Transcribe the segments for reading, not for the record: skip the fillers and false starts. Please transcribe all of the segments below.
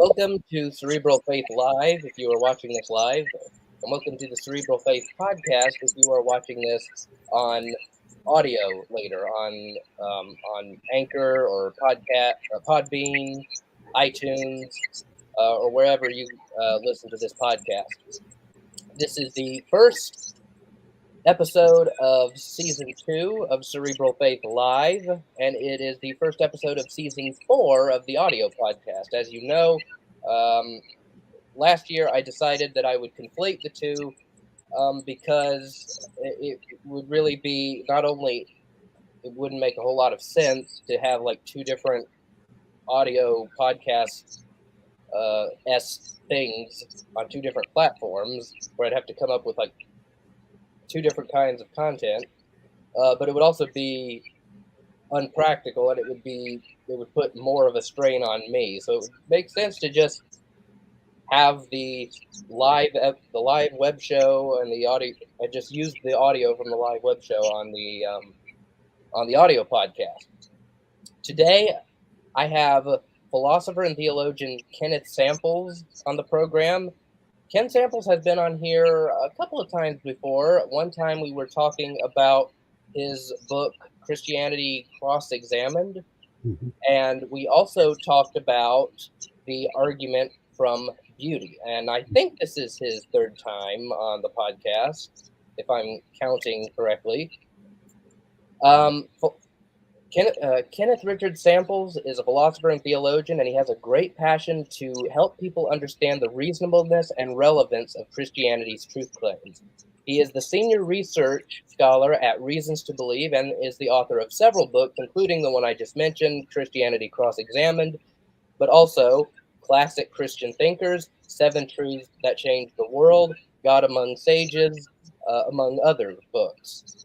Welcome to Cerebral Faith Live if you are watching this live, and welcome to the Cerebral Faith Podcast if you are watching this on audio later on Anchor or Podbean, iTunes, or wherever you listen to this podcast. This is the first episode of Season 2 of Cerebral Faith Live, and it is the first episode of Season 4 of the audio podcast. As you know, last year I decided that I would conflate the two because it would really be not only it wouldn't make a whole lot of sense to have like two different audio podcasts things on two different platforms where I'd have to come up with like two different kinds of content, but it would also be unpractical, and it would put more of a strain on me. So it would make sense to just have the live web show and the audio. I just used the audio from the live web show on the audio podcast. Today, I have philosopher and theologian Kenneth Samples on the program. Ken Samples has been on here a couple of times before. One time we were talking about his book, Christianity Cross-Examined, and we also talked about the argument from beauty. And I think this is his third time on the podcast, if I'm counting correctly. Kenneth Richard Samples is a philosopher and theologian, and he has a great passion to help people understand the reasonableness and relevance of Christianity's truth claims. He is the senior research scholar at Reasons to Believe and is the author of several books, including the one I just mentioned, Christianity Cross-Examined, but also Classic Christian Thinkers, 7 Truths That Changed the World, God Among Sages, among other books.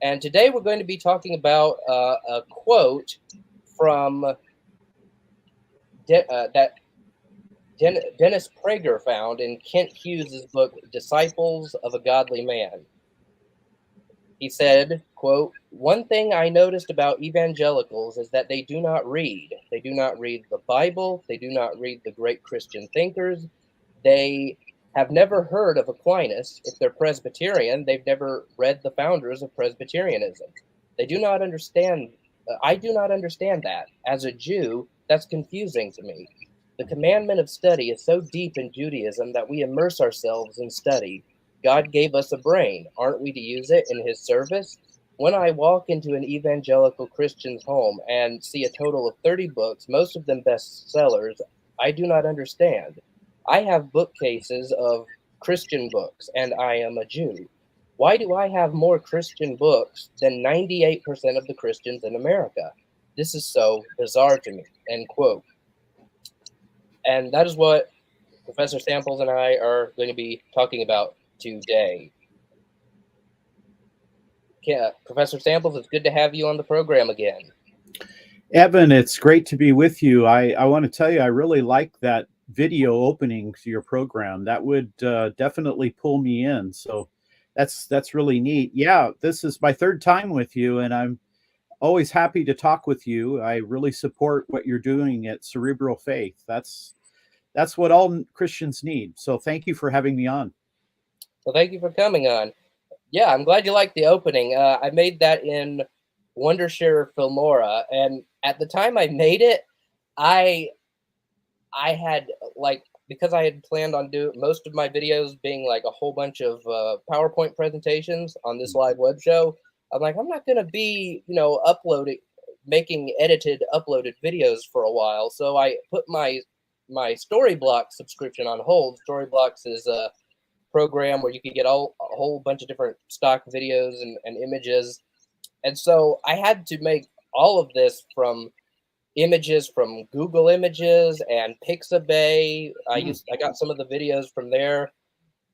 And today we're going to be talking about a quote from that Dennis Prager found in Kent Hughes' book, Disciples of a Godly Man. He said, quote, "One thing I noticed about evangelicals is that they do not read. They do not read the Bible. They do not read the great Christian thinkers. They have never heard of Aquinas. If they're Presbyterian, they've never read the founders of Presbyterianism. They do not understand. I do not understand that. As a Jew, that's confusing to me. The commandment of study is so deep in Judaism that we immerse ourselves in study. God gave us a brain. Aren't we to use it in his service? When I walk into an evangelical Christian's home and see a total of 30 books, most of them bestsellers, I do not understand. I have bookcases of Christian books, and I am a Jew. Why do I have more Christian books than 98% of the Christians in America? This is so bizarre to me," end quote. And that is what Professor Samples and I are going to be talking about today. Professor Samples, it's good to have you on the program again. Evan, it's great to be with you. I want to tell you, I really like that video opening to your program. That would definitely pull me in. So that's really neat. Yeah, this is my third time with you, and I'm always happy to talk with you. I really support what you're doing at Cerebral Faith. That's what all Christians need. So thank you for having me on. Well, thank you for coming on. Yeah, I'm glad you liked the opening. I made that in Wondershare Filmora, and at the time I made it, I had because I had planned on doing most of my videos being like a whole bunch of PowerPoint presentations on this live web show. I'm like, I'm not going to be, making edited, uploaded videos for a while. So I put my Storyblocks subscription on hold. Storyblocks is a program where you can get a whole bunch of different stock videos and images. And so I had to make all of this from images from Google Images and Pixabay. I got some of the videos from there.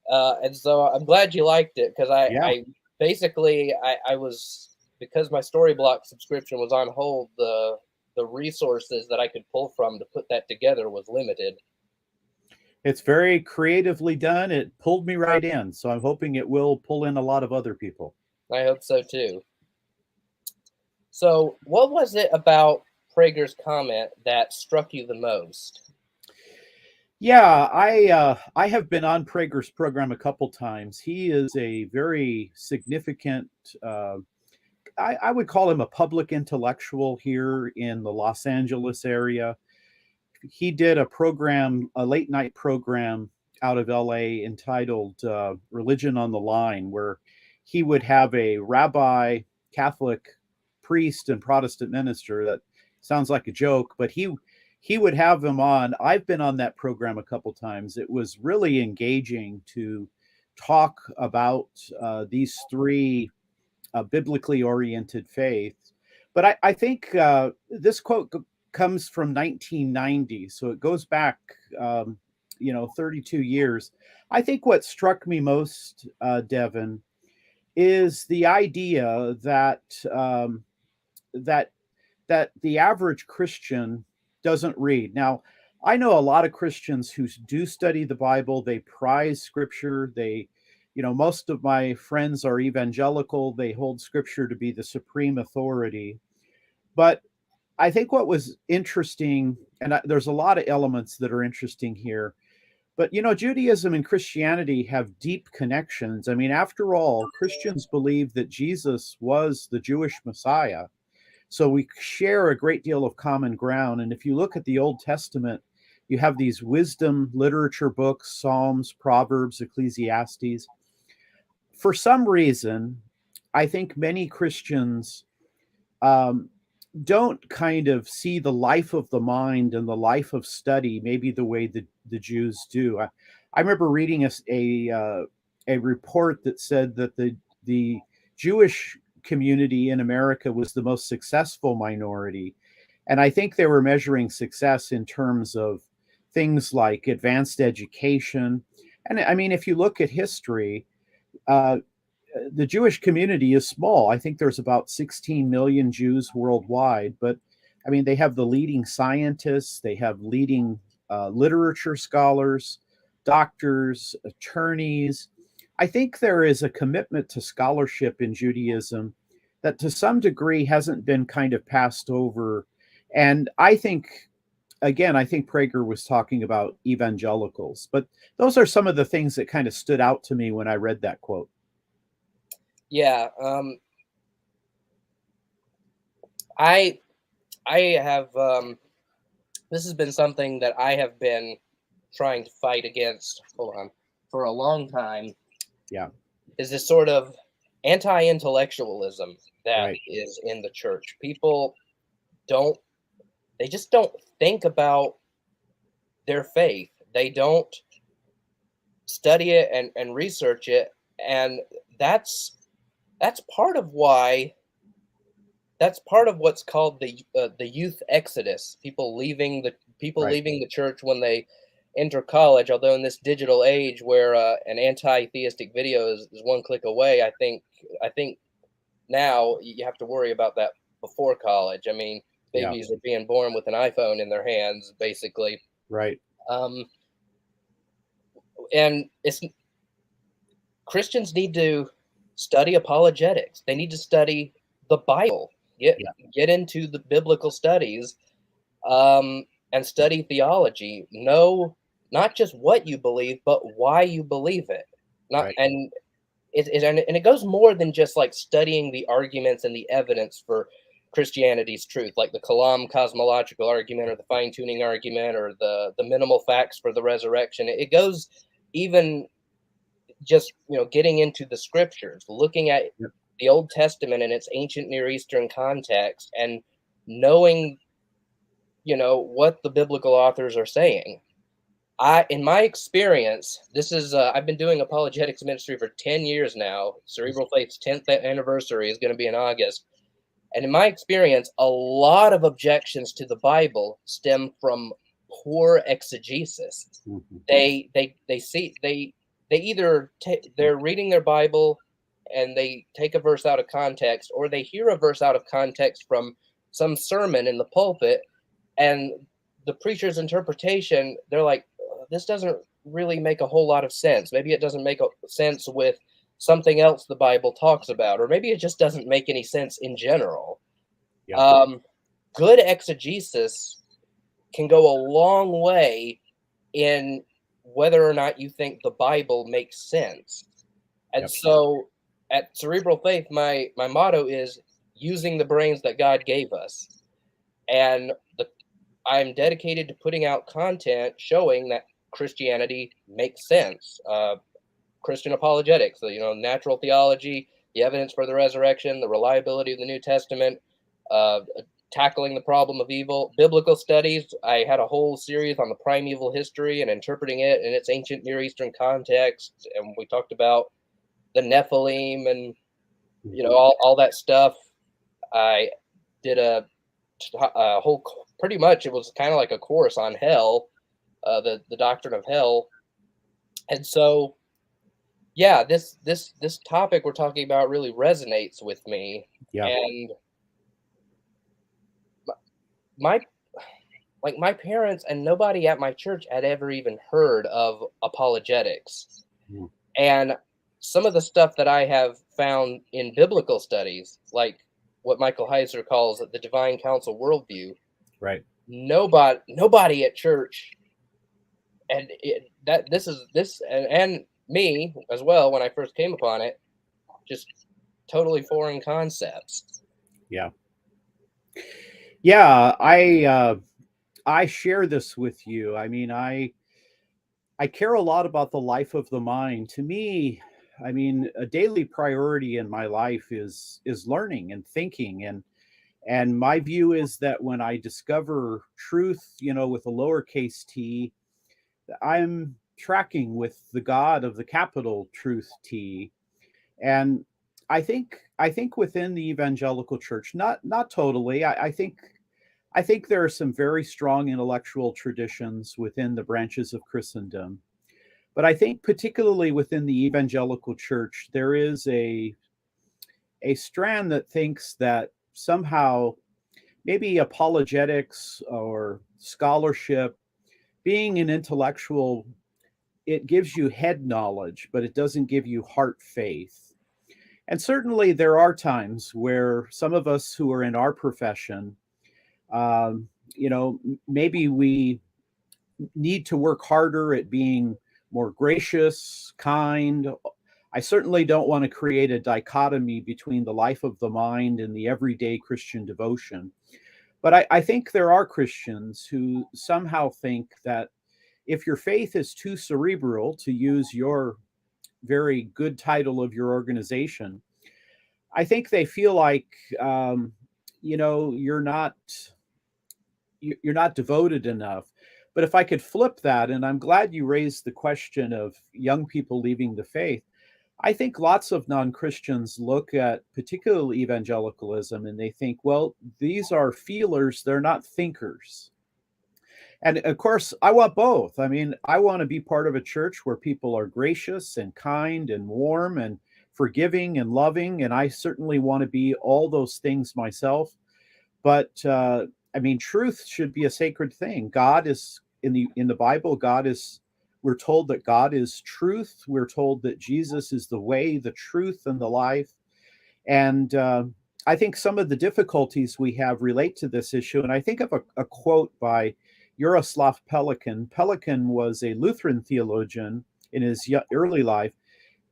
And so I'm glad you liked it, because I was, because my Storyblock subscription was on hold, the resources that I could pull from to put that together was limited. It's very creatively done. It pulled me right in. So I'm hoping it will pull in a lot of other people. I hope so too. So what was it about Prager's comment that struck you the most? Yeah, I have been on Prager's program a couple times. He is a very significant. I would call him a public intellectual here in the Los Angeles area. He did a program, a late night program out of LA entitled Religion on the Line, where he would have a rabbi, Catholic priest, and Protestant minister. That sounds like a joke, but he would have them on. I've been on that program a couple times. It was really engaging to talk about these three biblically oriented faiths. But I think this quote comes from 1990, so it goes back, 32 years. I think what struck me most, Devin, is the idea that that that the average Christian doesn't read. Now, I know a lot of Christians who do study the Bible. They prize Scripture. Most of my friends are evangelical. They hold Scripture to be the supreme authority. But I think what was interesting, and there's a lot of elements that are interesting here, but Judaism and Christianity have deep connections. I mean, after all, Christians believe that Jesus was the Jewish Messiah. So we share a great deal of common ground. And if you look at the Old Testament, you have these wisdom literature books, Psalms, Proverbs, Ecclesiastes. For some reason, I think many Christians um, don't kind of see the life of the mind and the life of study maybe the way that the Jews do. I remember reading a report that said that the Jewish community in America was the most successful minority. And I think they were measuring success in terms of things like advanced education. And I mean, if you look at history, uh, the Jewish community is small. I think there's about 16 million Jews worldwide, but I mean, they have the leading scientists, they have leading literature scholars, doctors, attorneys. I think there is a commitment to scholarship in Judaism that to some degree hasn't been kind of passed over. And I think, again, I think Prager was talking about evangelicals, but those are some of the things that kind of stood out to me when I read that quote. Yeah, I have this has been something that I have been trying to fight against. Hold on, for a long time. Yeah. Is this sort of anti-intellectualism that Right. is in the church? People they just don't think about their faith. They don't study it and research it, and that's part of why. That's part of what's called the youth exodus. People Right. leaving the church when they enter college. Although in this digital age where an anti-theistic video is one click away, I think now you have to worry about that before college. I mean, Yeah. babies are being born with an iPhone in their hands, basically. Right. Um, and it's Christians need to study apologetics. They need to study the Bible. Get Yeah. get into the biblical studies, and study theology. Know not just what you believe, but why you believe it. Not Right. and it goes more than just like studying the arguments and the evidence for Christianity's truth, like the Kalam cosmological argument or the fine tuning argument or the minimal facts for the resurrection. It goes even just getting into the scriptures, looking at Yep. the Old Testament in its ancient Near Eastern context, and knowing what the biblical authors are saying. In my experience, this is I've been doing apologetics ministry for 10 years now. Cerebral Faith's 10th anniversary is going to be in August. And in my experience, a lot of objections to the Bible stem from poor exegesis. Mhm. They either they're reading their Bible and they take a verse out of context, or they hear a verse out of context from some sermon in the pulpit, and the preacher's interpretation, they're like, this doesn't really make a whole lot of sense. Maybe it doesn't make sense with something else the Bible talks about, or maybe it just doesn't make any sense in general. Yeah. Good exegesis can go a long way in whether or not you think the Bible makes sense. And Yep. so at Cerebral Faith, my motto is using the brains that God gave us. And I'm dedicated to putting out content showing that Christianity makes sense. Christian apologetics, natural theology, the evidence for the resurrection, the reliability of the New Testament, tackling the problem of evil, biblical studies. I had a whole series on the primeval history and interpreting it in its ancient Near Eastern context. And we talked about the Nephilim and, all that stuff. I did a whole, pretty much, it was kind of like a course on hell, the doctrine of hell. And so, yeah, this topic we're talking about really resonates with me. Yeah. And my parents and nobody at my church had ever even heard of apologetics. Mm. And some of the stuff that I have found in biblical studies, like what Michael Heiser calls the divine counsel worldview, Right. Nobody at church, and and me as well, when I first came upon it, just totally foreign concepts. Yeah. Yeah, I share this with you. I mean, I care a lot about the life of the mind. To me, I mean, a daily priority in my life is learning and thinking, and my view is that when I discover truth, with a lowercase t, I'm tracking with the God of the capital truth T. And I think within the evangelical church, not totally. I think there are some very strong intellectual traditions within the branches of Christendom. But I think particularly within the evangelical church, there is a strand that thinks that somehow maybe apologetics or scholarship, being an intellectual, it gives you head knowledge, but it doesn't give you heart faith. And certainly there are times where some of us who are in our profession, maybe we need to work harder at being more gracious, kind. I certainly don't want to create a dichotomy between the life of the mind and the everyday Christian devotion. But I think there are Christians who somehow think that if your faith is too cerebral, to use your very good title of your organization, I think they feel like you're not devoted enough. But if I could flip that, and I'm glad you raised the question of young people leaving the faith, I think lots of non-Christians look at particularly evangelicalism and they think, well, these are feelers, they're not thinkers. And of course, I want both. I mean, I want to be part of a church where people are gracious and kind and warm and forgiving and loving. And I certainly want to be all those things myself. But I mean, truth should be a sacred thing. God is in the Bible. We're told that God is truth. We're told that Jesus is the way, the truth, and the life. And I think some of the difficulties we have relate to this issue. And I think of a quote by Jaroslav Pelikan. Pelikan was a Lutheran theologian in his early life,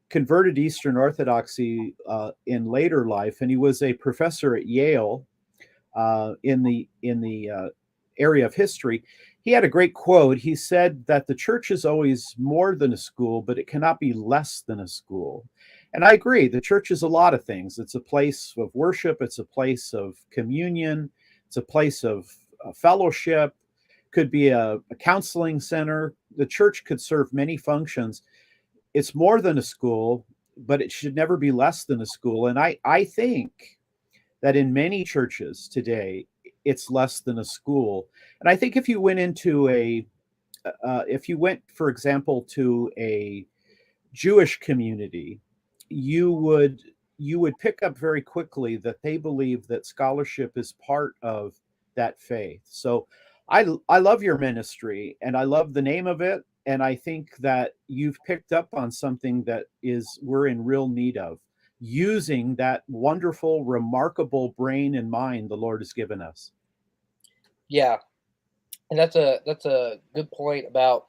converted Eastern Orthodoxy in later life, and he was a professor at Yale in the area of history. He had a great quote. He said that the church is always more than a school, but it cannot be less than a school. And I agree. The church is a lot of things. It's a place of worship. It's a place of communion. It's a place of fellowship. Could be a counseling center. The church could serve many functions. It's more than a school, but it should never be less than a school. And I think that in many churches today, it's less than a school. And I think if you went, for example, to a Jewish community, you would pick up very quickly that they believe that scholarship is part of that faith. So I love your ministry and I love the name of it. And I think that you've picked up on something that we're in real need of, using that wonderful, remarkable brain and mind the Lord has given us. Yeah. And that's a good point about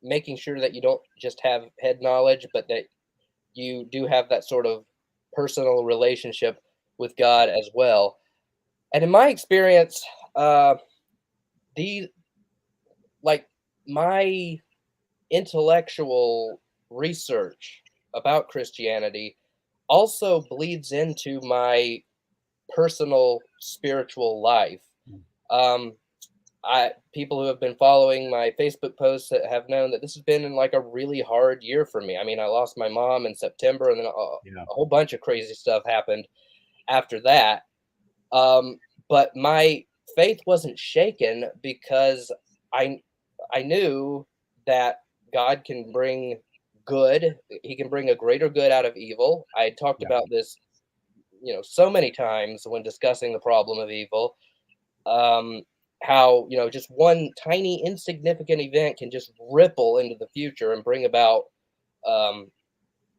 making sure that you don't just have head knowledge, but that you do have that sort of personal relationship with God as well. And in my experience, the like my intellectual research about Christianity also bleeds into my personal spiritual life. Um, people who have been following my Facebook posts have known that this has been like a really hard year for me. I mean, I lost my mom in September, and then a whole bunch of crazy stuff happened after that. But my faith wasn't shaken because I I knew that God can bring good. He can bring a greater good out of evil. I had talked about this, so many times when discussing the problem of evil. Um, how just one tiny insignificant event can just ripple into the future and bring about um,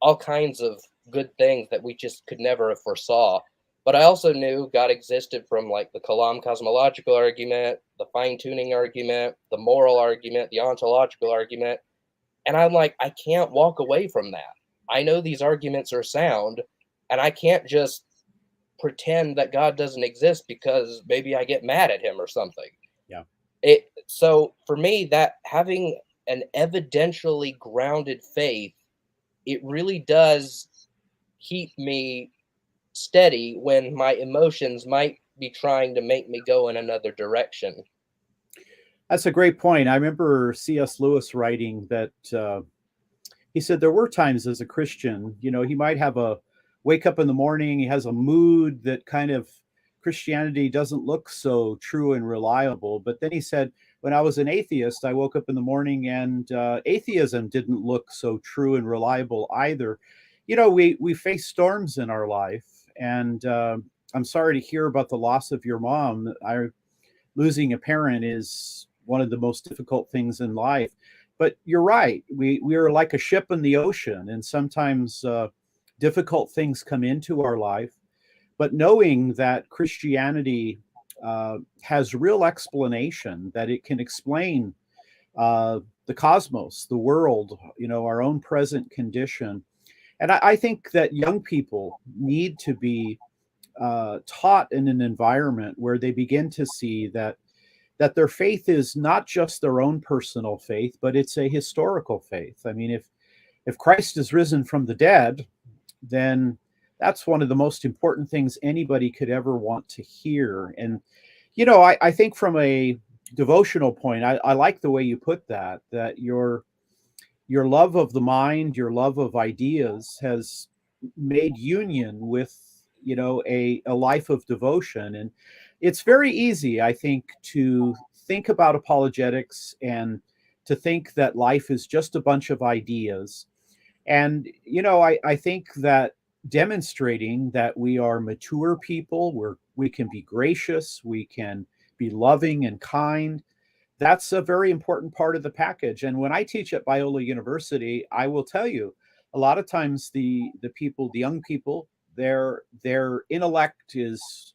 all kinds of good things that we just could never have foresaw. But I also knew God existed from like the Kalam cosmological argument, the fine tuning argument, the moral argument, the ontological argument. And I'm like, I can't walk away from that. I know these arguments are sound, and I can't just pretend that God doesn't exist because maybe I get mad at him or something. Yeah. So for me, that having an evidentially grounded faith, it really does keep me steady when my emotions might be trying to make me go in another direction. That's a great point. I remember C.S. Lewis writing that he said there were times as a Christian, he might have a wake up in the morning, he has a mood that kind of Christianity doesn't look so true and reliable. But then he said, when I was an atheist, I woke up in the morning and atheism didn't look so true and reliable either. We face storms in our life, and I'm sorry to hear about the loss of your mom. Losing a parent is one of the most difficult things in life. But you're right. We are like a ship in the ocean, and sometimes difficult things come into our life. But knowing that Christianity has real explanation, that it can explain the cosmos, the world, our own present condition. And I think that young people need to be taught in an environment where they begin to see that their faith is not just their own personal faith, but it's a historical faith. I mean, if Christ is risen from the dead, then that's one of the most important things anybody could ever want to hear. And I think from a devotional point, I like the way you put that your love of the mind, your love of ideas has made union with a life of devotion. And it's very easy, I think, to think about apologetics and to think that life is just a bunch of ideas. And I think that demonstrating that we are mature people, we can be gracious, we can be loving and kind, that's a very important part of the package. And when I teach at Biola University, I will tell you, a lot of times the young people, their intellect is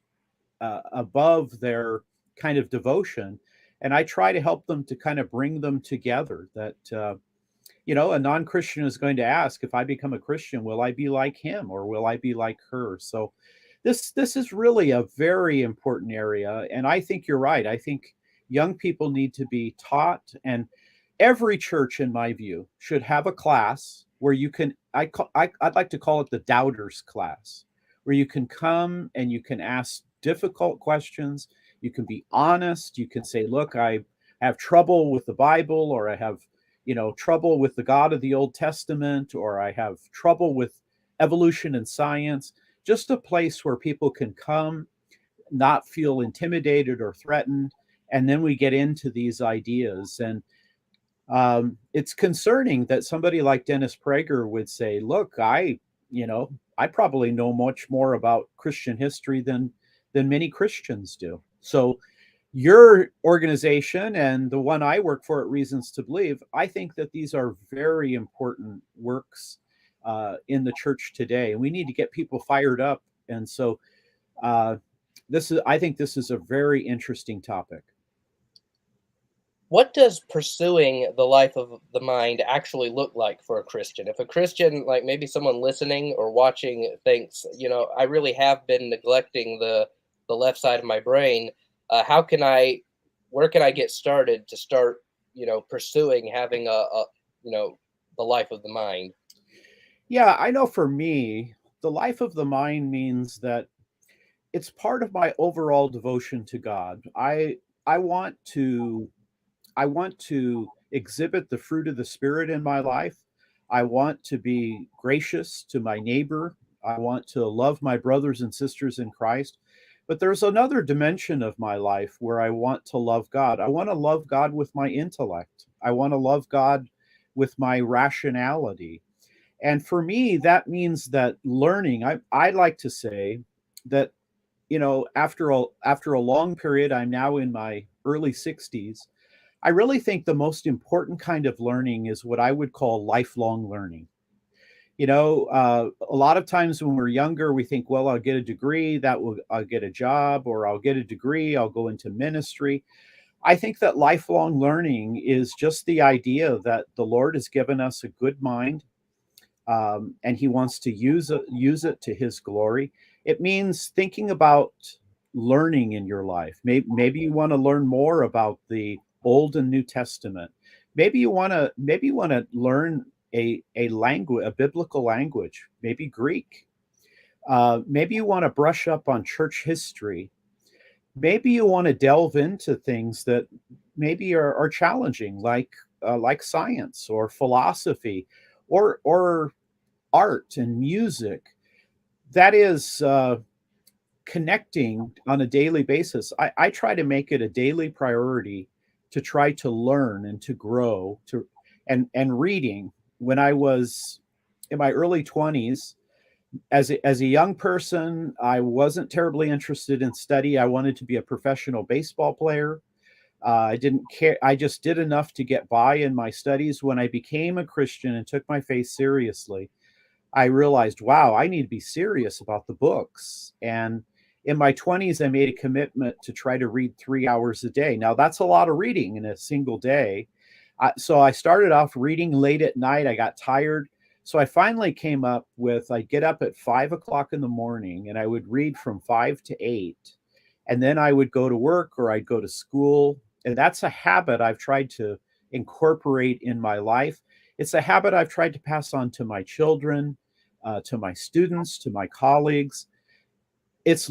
above their kind of devotion, and I try to help them to kind of bring them together. That a non-Christian is going to ask, if I become a Christian, will I be like him or will I be like her? So this is really a very important area, and I think you're right. I think young people need to be taught, and every church, in my view, should have a class where you can, I'd like to call it the doubters class, where you can come and you can ask difficult questions. You can be honest. You can say, look, I have trouble with the Bible, or I have, trouble with the God of the Old Testament, or I have trouble with evolution and science. Just a place where people can come, not feel intimidated or threatened. And then we get into these ideas. And it's concerning that somebody like Dennis Prager would say, look, I probably know much more about Christian history than many Christians do. So your organization and the one I work for at Reasons to Believe, I think that these are very important works in the church today. And we need to get people fired up. And so I think this is a very interesting topic. what does pursuing the life of the mind actually look like for a Christian? If a Christian, like maybe someone listening or watching, thinks, I really have been neglecting the left side of my brain. How can I? Where can I get started to start? Pursuing having the life of the mind. Yeah, I know for me, the life of the mind means that it's part of my overall devotion to God. I want to I want to exhibit the fruit of the Spirit in my life. I want to be gracious to my neighbor. I want to love my brothers and sisters in Christ. But there's another dimension of my life where I want to love God. I want to love God with my intellect. I want to love God with my rationality. And for me, that means that learning, I like to say that, after a long period, I'm now in my early 60s. I really think the most important kind of learning is what I would call lifelong learning. A lot of times when we're younger, we think, well, I'll get a degree, I'll get a job, or I'll get a degree, I'll go into ministry. I think that lifelong learning is just the idea that the Lord has given us a good mind, and He wants to use it to His glory. It means thinking about learning in your life. Maybe you want to learn more about the Old and New Testament. Maybe you want to learn a language, a biblical language, maybe Greek. Maybe you want to brush up on church history. Maybe you want to delve into things that maybe are challenging, like science or philosophy, or art and music. That is connecting on a daily basis. I try to make it a daily priority to try to learn and to grow and reading. When I was in my early 20s, as a young person, I wasn't terribly interested in study. I wanted to be a professional baseball player. I didn't care. I just did enough to get by in my studies. When I became a Christian and took my faith seriously, I realized, wow, I need to be serious about the books. And in my 20s, I made a commitment to try to read 3 hours a day. Now, that's a lot of reading in a single day. So I started off reading late at night. I got tired. So I finally came up with I'd get up at 5 o'clock in the morning and I would read from 5 to 8. And then I would go to work or I'd go to school. And that's a habit I've tried to incorporate in my life. It's a habit I've tried to pass on to my children, to my students, to my colleagues. It's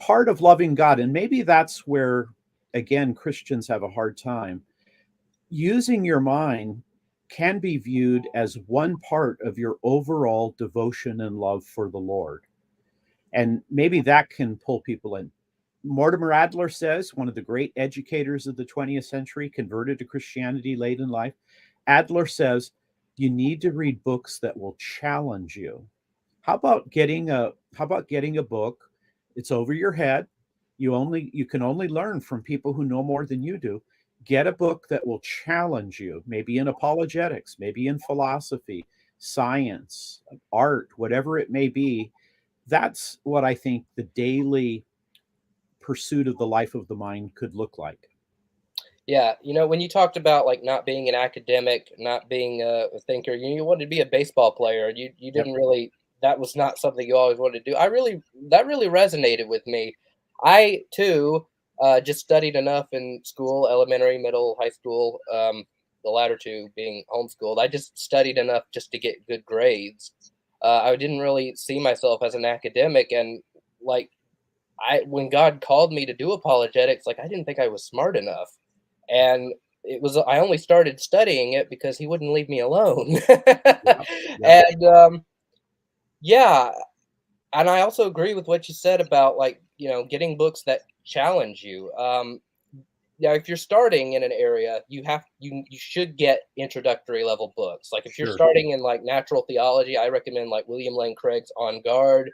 part of loving God. And maybe that's where, again, Christians have a hard time. Using your mind can be viewed as one part of your overall devotion and love for the Lord. And maybe that can pull people in. Mortimer Adler says, one of the great educators of the 20th century, converted to Christianity late in life. Adler says, you need to read books that will challenge you. How about getting a book? It's over your head. You can only learn from people who know more than you do. Get a book that will challenge you, maybe in apologetics, maybe in philosophy, science, art, whatever it may be. That's what I think the daily pursuit of the life of the mind could look like. Yeah, when you talked about like not being an academic, not being a thinker, you wanted to be a baseball player. You Yep. didn't really. That was not something you always wanted to do. That really resonated with me. I too just studied enough in school, elementary, middle, high school. The latter two being homeschooled. I just studied enough just to get good grades. I didn't really see myself as an academic, and like when God called me to do apologetics, like I didn't think I was smart enough. And I only started studying it because he wouldn't leave me alone. Yep. Yep. And yeah, and I also agree with what you said about like, getting books that challenge you. Yeah, if you're starting in an area, you should get introductory level books. Like if you're Sure. starting in like natural theology, I recommend like William Lane Craig's On Guard,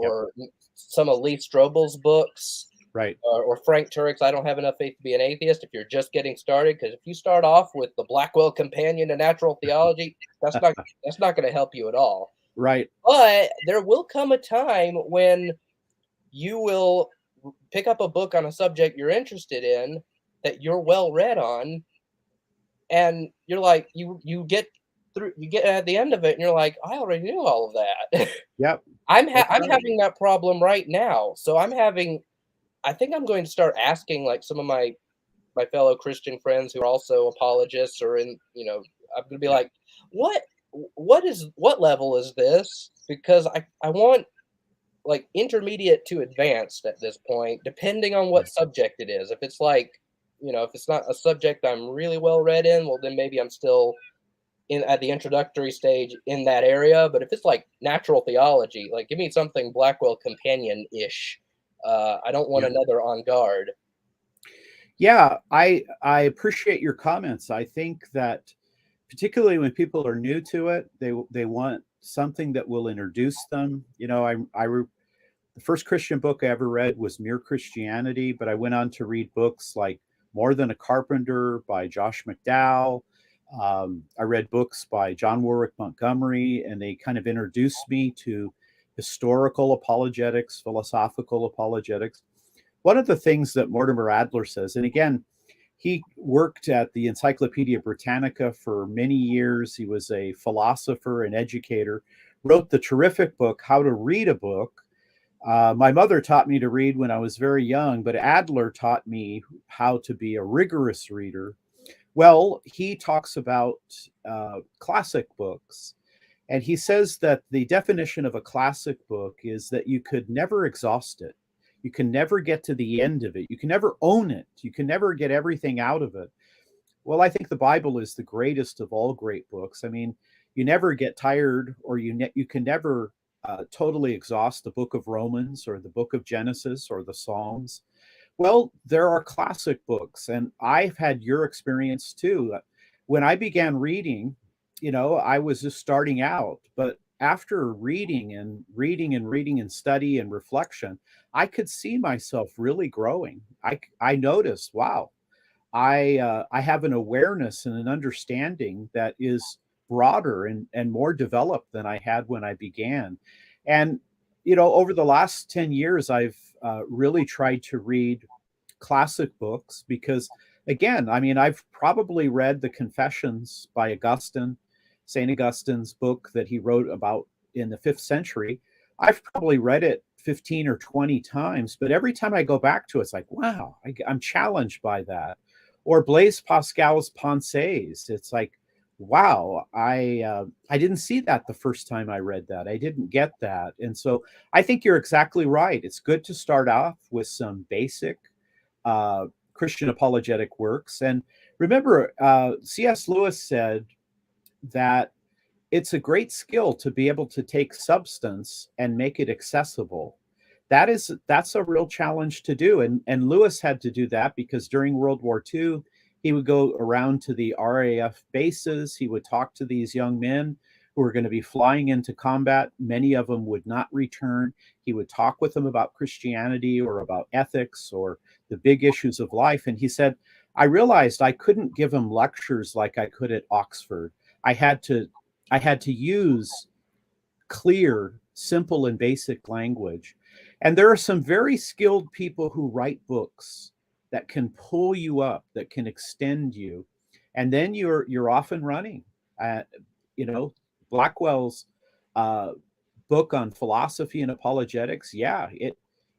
Yep. or some of Lee Strobel's books, Right. or Frank Turek's I Don't Have Enough Faith to Be an Atheist, if you're just getting started. Because if you start off with the Blackwell Companion to Natural Theology, that's not going to help you at all. Right. But there will come a time when you will pick up a book on a subject you're interested in, that you're well read on, and you're like, you get at the end of it, and you're like, I already knew all of that. Yep. I'm That's right. having that problem right now. So I think I'm going to start asking like some of my fellow Christian friends who are also apologists or I'm going to be like, what what level is this? Because I want like intermediate to advanced at this point, depending on what subject it is. If it's like, if it's not a subject I'm really well read in, well, then maybe I'm still in at the introductory stage in that area. But if it's like natural theology, like give me something Blackwell companion-ish. I don't want Yeah. another On Guard. Yeah, I appreciate your comments. I think that particularly when people are new to it, they want something that will introduce them. The first Christian book I ever read was Mere Christianity, but I went on to read books like More Than a Carpenter by Josh McDowell. I read books by John Warwick Montgomery, and they kind of introduced me to historical apologetics, philosophical apologetics. One of the things that Mortimer Adler says, and again, he worked at the Encyclopedia Britannica for many years. He was a philosopher and educator, wrote the terrific book, How to Read a Book. My mother taught me to read when I was very young, but Adler taught me how to be a rigorous reader. Well, he talks about classic books, and he says that the definition of a classic book is that you could never exhaust it. You can never get to the end of it. You can never own it. You can never get everything out of it. Well, I think the Bible is the greatest of all great books. I mean, you never get tired, or you can never totally exhaust the book of Romans or the book of Genesis or the Psalms. Well, there are classic books, and I've had your experience too. When I began reading, I was just starting out, but after reading and reading and reading and study and reflection, I could see myself really growing. I noticed, wow, I have an awareness and an understanding that is broader and more developed than I had when I began. And over the last 10 years, I've really tried to read classic books because, again, I mean, I've probably read the Confessions by Augustine, St. Augustine's book that he wrote about in the 5th century. I've probably read it 15 or 20 times, but every time I go back to it, it's like, wow, I'm challenged by that. Or Blaise Pascal's Pensées. It's like, wow, I didn't see that the first time I read that. I didn't get that. And so I think you're exactly right. It's good to start off with some basic Christian apologetic works. And remember, C.S. Lewis said that it's a great skill to be able to take substance and make it accessible. That's a real challenge to do. And Lewis had to do that because during World War II, he would go around to the RAF bases. He would talk to these young men who were going to be flying into combat. Many of them would not return. He would talk with them about Christianity or about ethics or the big issues of life. And he said, I realized I couldn't give them lectures like I could at Oxford. I had to use clear, simple, and basic language. And there are some very skilled people who write books that can pull you up, that can extend you, and then you're off and running. You know, Blackwell's book on philosophy and apologetics, yeah,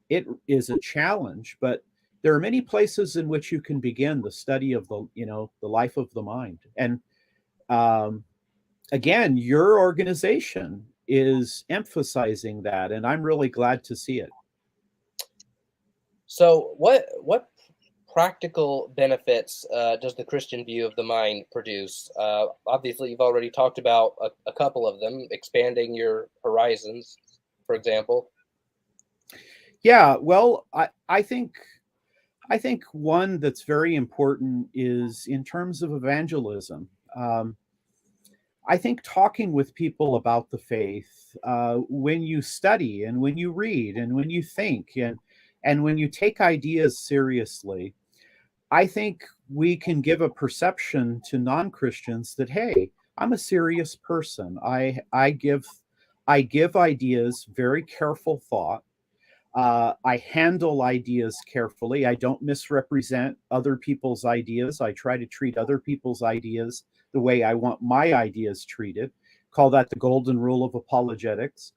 it is a challenge, but there are many places in which you can begin the study of the life of the mind. And again, your organization is emphasizing that, and I'm really glad to see it. So what practical benefits does the Christian view of the mind produce? Obviously, you've already talked about a couple of them, expanding your horizons, for example. Yeah, well, I think one that's very important is in terms of evangelism. I think talking with people about the faith, when you study and when you read and when you think and when you take ideas seriously, I think we can give a perception to non-Christians that, hey, I'm a serious person. I give ideas very careful thought. I handle ideas carefully. I don't misrepresent other people's ideas. I try to treat other people's ideas the way I want my ideas treated. Call that the golden rule of apologetics.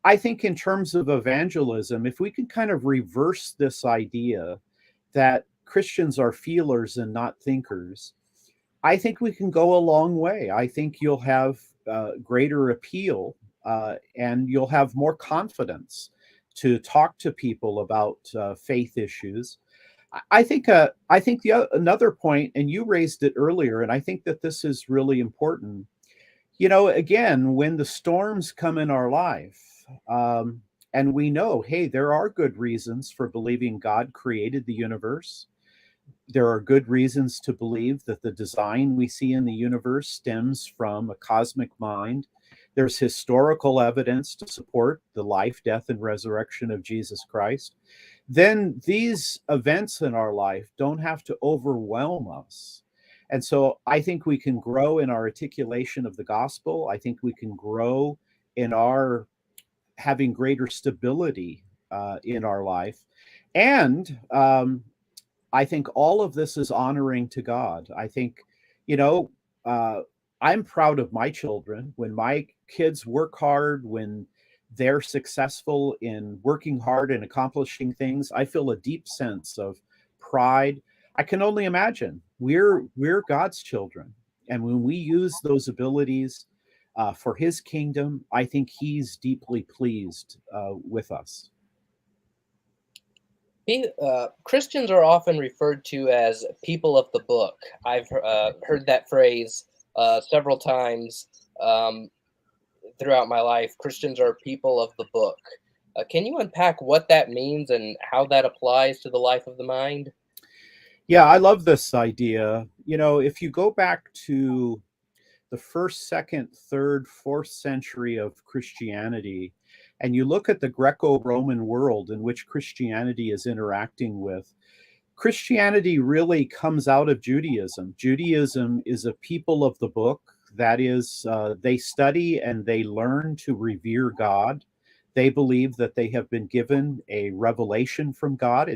I think in terms of evangelism, if we can kind of reverse this idea that Christians are feelers and not thinkers, I think we can go a long way. I think you'll have greater appeal and you'll have more confidence to talk to people about faith issues. I think another point, and you raised it earlier, and I think that this is really important. You know, again, when the storms come in our life, and we know, hey, there are good reasons for believing God created the universe. There are good reasons to believe that the design we see in the universe stems from a cosmic mind. There's historical evidence to support the life, death, and resurrection of Jesus Christ. Then these events in our life don't have to overwhelm us. And so I think we can grow in our articulation of the gospel. I think we can grow in our having greater stability in our life. And I think all of this is honoring to God. I think, you know, uh, I'm proud of my children. When my kids work hard, when they're successful in working hard and accomplishing things, I feel a deep sense of pride. I can only imagine we're God's children, and when we use those abilities for His kingdom, I think He's deeply pleased with us. Christians are often referred to as people of the book. I've heard that phrase several times throughout my life. Christians are people of the book. Can you unpack what that means and how that applies to the life of the mind? Yeah, I love this idea. You know, if you go back to the first, second, third, fourth century of Christianity, and you look at the Greco Roman world in which Christianity is interacting with, Christianity really comes out of Judaism. Judaism is a people of the book. That is, they study and they learn to revere God. They believe that they have been given a revelation from God.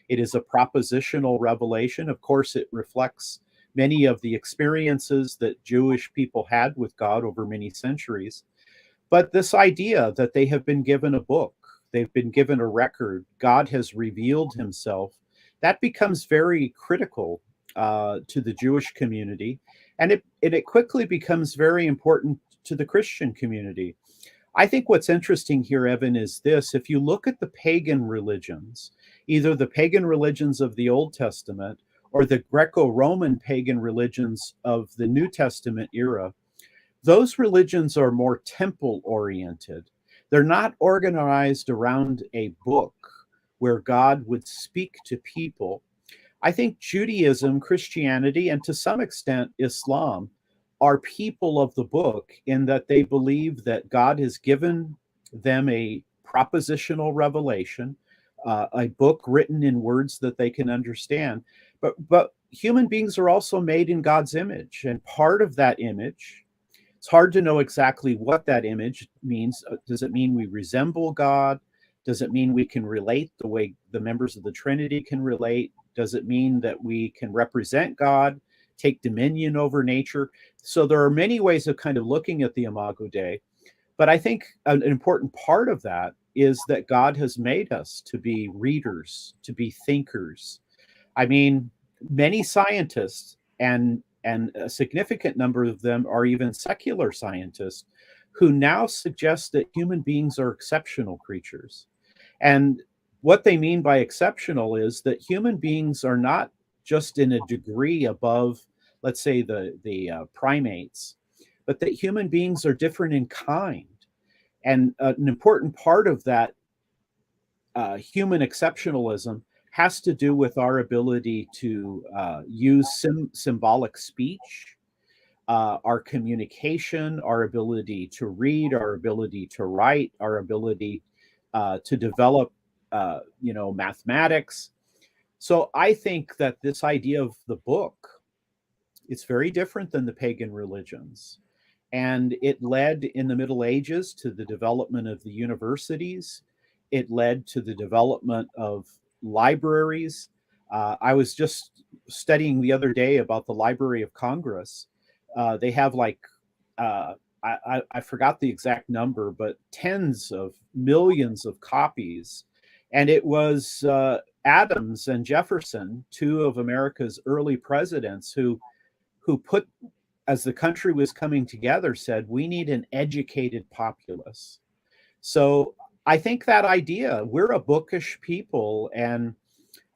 It is a propositional revelation. Of course, it reflects many of the experiences that Jewish people had with God over many centuries. But this idea that they have been given a book, they've been given a record, God has revealed Himself, that becomes very critical to the Jewish community. And it quickly becomes very important to the Christian community. I think what's interesting here, Evan, is this. If you look at the pagan religions, either the pagan religions of the Old Testament or the Greco-Roman pagan religions of the New Testament era, those religions are more temple oriented. They're not organized around a book where God would speak to people. I think Judaism, Christianity, and to some extent Islam are people of the book in that they believe that God has given them a propositional revelation, a book written in words that they can understand. But human beings are also made in God's image, and part of that image, it's hard to know exactly what that image means. Does it mean we resemble God? Does it mean we can relate the way the members of the Trinity can relate? Does it mean that we can represent God, take dominion over nature? So there are many ways of kind of looking at the Imago Dei. But I think an important part of that is that God has made us to be readers, to be thinkers. I mean, many scientists and a significant number of them are even secular scientists who now suggest that human beings are exceptional creatures. And what they mean by exceptional is that human beings are not just in a degree above, let's say, the primates, but that human beings are different in kind. And an important part of that human exceptionalism has to do with our ability to use symbolic speech, our communication, our ability to read, our ability to write, our ability to develop, mathematics. So I think that this idea of the book, it's very different than the pagan religions. And it led in the Middle Ages to the development of the universities. It led to the development of libraries. I was just studying the other day about the Library of Congress. They have like, I forgot the exact number, but tens of millions of copies. And it was Adams and Jefferson, two of America's early presidents, who put, as the country was coming together, said, we need an educated populace. So I think that idea, we're a bookish people, and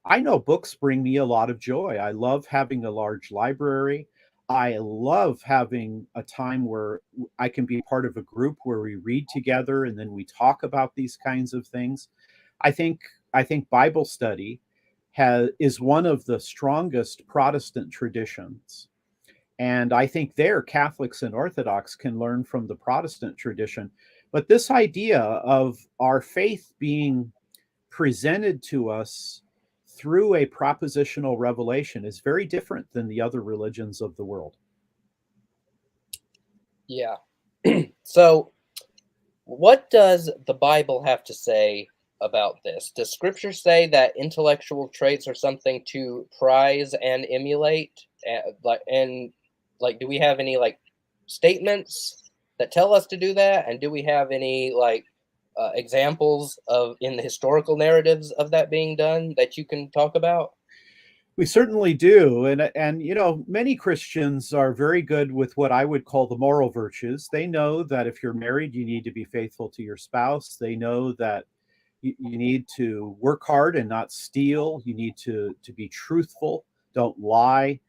I know books bring me a lot of joy. I love having a large library. I love having a time where I can be part of a group where we read together and then we talk about these kinds of things. I think Bible study is one of the strongest Protestant traditions. And I think there Catholics and Orthodox can learn from the Protestant tradition. But this idea of our faith being presented to us through a propositional revelation is very different than the other religions of the world. Yeah. So, what does the Bible have to say about this? Does Scripture say that intellectual traits are something to prize and emulate? Do we have any statements that tell us to do that? And do we have any examples in the historical narratives of that being done that you can talk about? We certainly do. And you know, many Christians are very good with what I would call the moral virtues. They know that if you're married, you need to be faithful to your spouse. They know that you need to work hard and not steal. You need to be truthful, don't lie.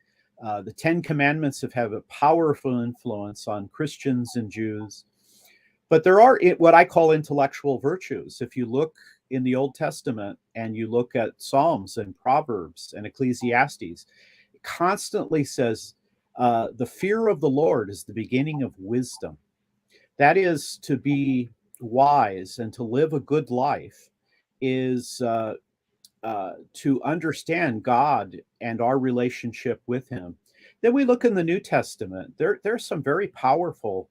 The Ten Commandments have a powerful influence on Christians and Jews. But there are what I call intellectual virtues. If you look in the Old Testament and you look at Psalms and Proverbs and Ecclesiastes, it constantly says the fear of the Lord is the beginning of wisdom. That is, to be wise and to live a good life is to understand God and our relationship with Him. Then we look in the New Testament. There's some very powerful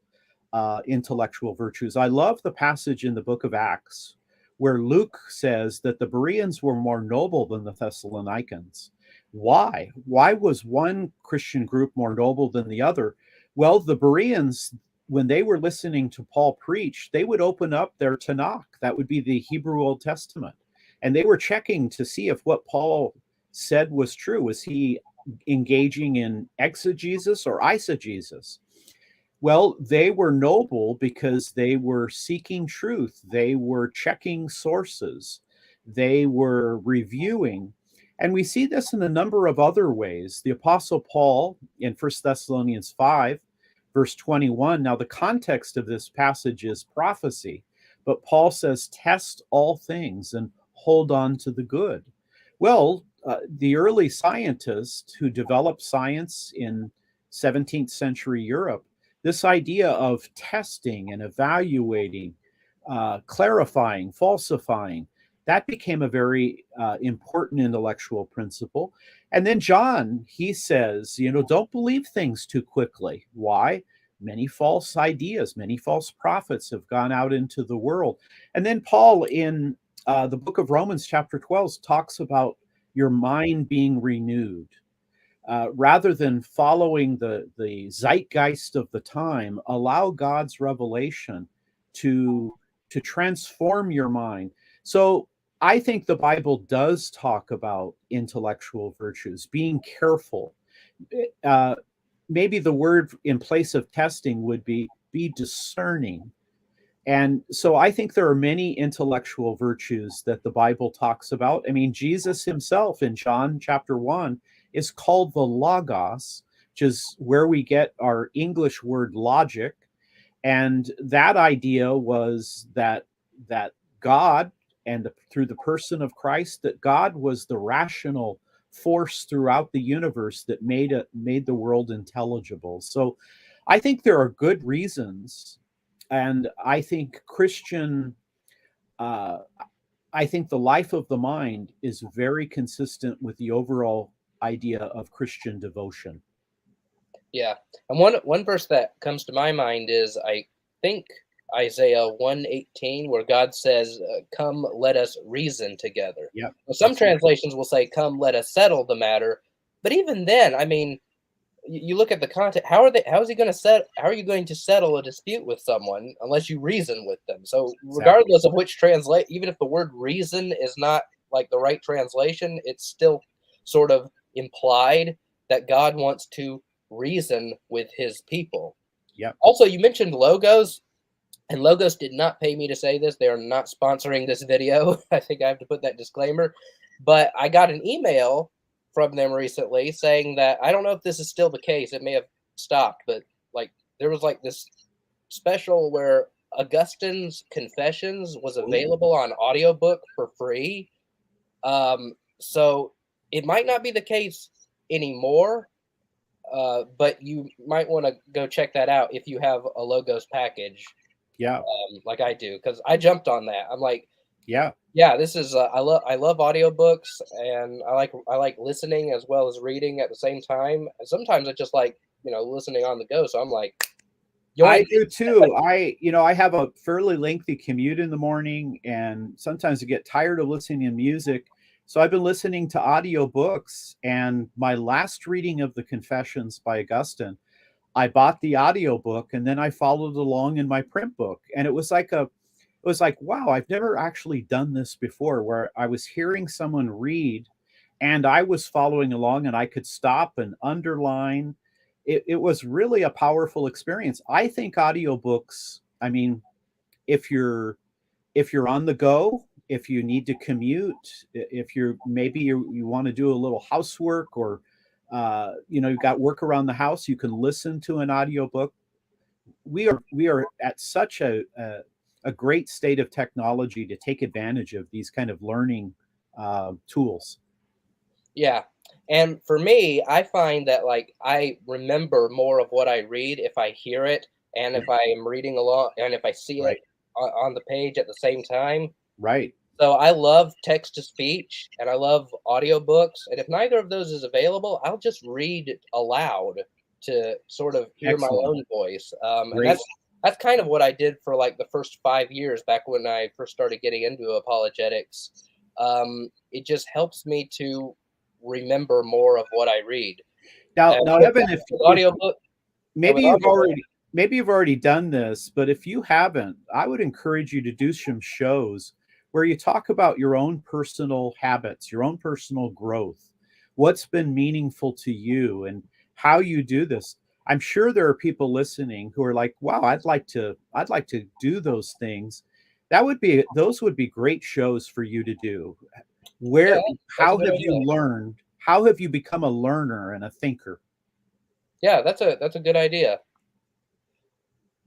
intellectual virtues. I love the passage in the book of Acts where Luke says that the Bereans were more noble than the Thessalonians. Why? Why was one Christian group more noble than the other? Well, the Bereans, when they were listening to Paul preach, they would open up their Tanakh. That would be the Hebrew Old Testament. And they were checking to see if what Paul said was true. Was he engaging in exegesis or eisegesis? Well, they were noble because they were seeking truth. They were checking sources. They were reviewing. And we see this in a number of other ways. The Apostle Paul in 1 Thessalonians 5, verse 21. Now, the context of this passage is prophecy, but Paul says, test all things and hold on to the good. Well, the early scientists who developed science in 17th century Europe, this idea of testing and evaluating, clarifying, falsifying, that became a very important intellectual principle. And then John, he says, you know, don't believe things too quickly. Why? Many false ideas, many false prophets have gone out into the world. And then Paul in the book of Romans chapter 12 talks about your mind being renewed. Rather than following the zeitgeist of the time, allow God's revelation to transform your mind. So I think the Bible does talk about intellectual virtues, being careful. Maybe the word in place of testing would be discerning. And so I think there are many intellectual virtues that the Bible talks about. I mean, Jesus himself in John chapter 1 is called the Logos, which is where we get our English word logic. And that idea was that God, and through the person of Christ, that God was the rational force throughout the universe that made the world intelligible. So I think there are good reasons. And I think I think the life of the mind is very consistent with the overall idea of Christian devotion. Yeah. And one verse that comes to my mind is, I think Isaiah 1:18, where God says, "Come, let us reason together." Yep. Well, some That's right. translations will say, "Come, let us settle the matter." But even then, I mean, you look at the content. How are they? How is he going to set? How are you going to settle a dispute with someone unless you reason with them? So, Exactly. regardless of which translate, even if the word reason is not like the right translation, it's still sort of implied that God wants to reason with his people. Yep. Also, you mentioned logos, and Logos did not pay me to say this. They are not sponsoring this video. I think I have to put that disclaimer. But I got an email from them recently saying that I don't know if this is still the case. It may have stopped, but like there was like this special where Augustine's Confessions was Ooh. available on audiobook for free. So it might not be the case anymore, but you might want to go check that out if you have a Logos package, Yeah. like I do, because I jumped on that. I'm like, Yeah. yeah, this is I love audiobooks, and I like listening as well as reading at the same time. And sometimes I just like listening on the go. So I'm like, I yoink. do too. I have a fairly lengthy commute in the morning, and sometimes I get tired of listening to music. So I've been listening to audiobooks, and my last reading of the Confessions by Augustine, I bought the audiobook and then I followed along in my print book. And it was like, wow, I've never actually done this before, where I was hearing someone read and I was following along and I could stop and underline. It was really a powerful experience. I think audiobooks, I mean, if you're if you're on the go, if you need to commute, if you're maybe you want to do a little housework, or you've got work around the house, you can listen to an audiobook. We are at such a great state of technology to take advantage of these kind of learning tools. Yeah. And for me, I find that like I remember more of what I read if I hear it and if I am reading along and if I see it Right. on the page at the same time. Right. So I love text to speech and I love audiobooks. And if neither of those is available, I'll just read aloud to sort of hear my Excellent. own voice. And Great. that's kind of what I did for like the first 5 years back when I first started getting into apologetics. It just helps me to remember more of what I read. Now, And now, with, Evan, with if audiobook and maybe with you've audiobook, already maybe you've already done this, but if you haven't, I would encourage you to do some shows where you talk about your own personal habits, your own personal growth, what's been meaningful to you, and how you do this. I'm sure there are people listening who are like, "Wow, I'd like to do those things." Those would be great shows for you to do. yeah, Where that's a How good have you idea. learned? How have you become a learner and a thinker? Yeah, that's a good idea.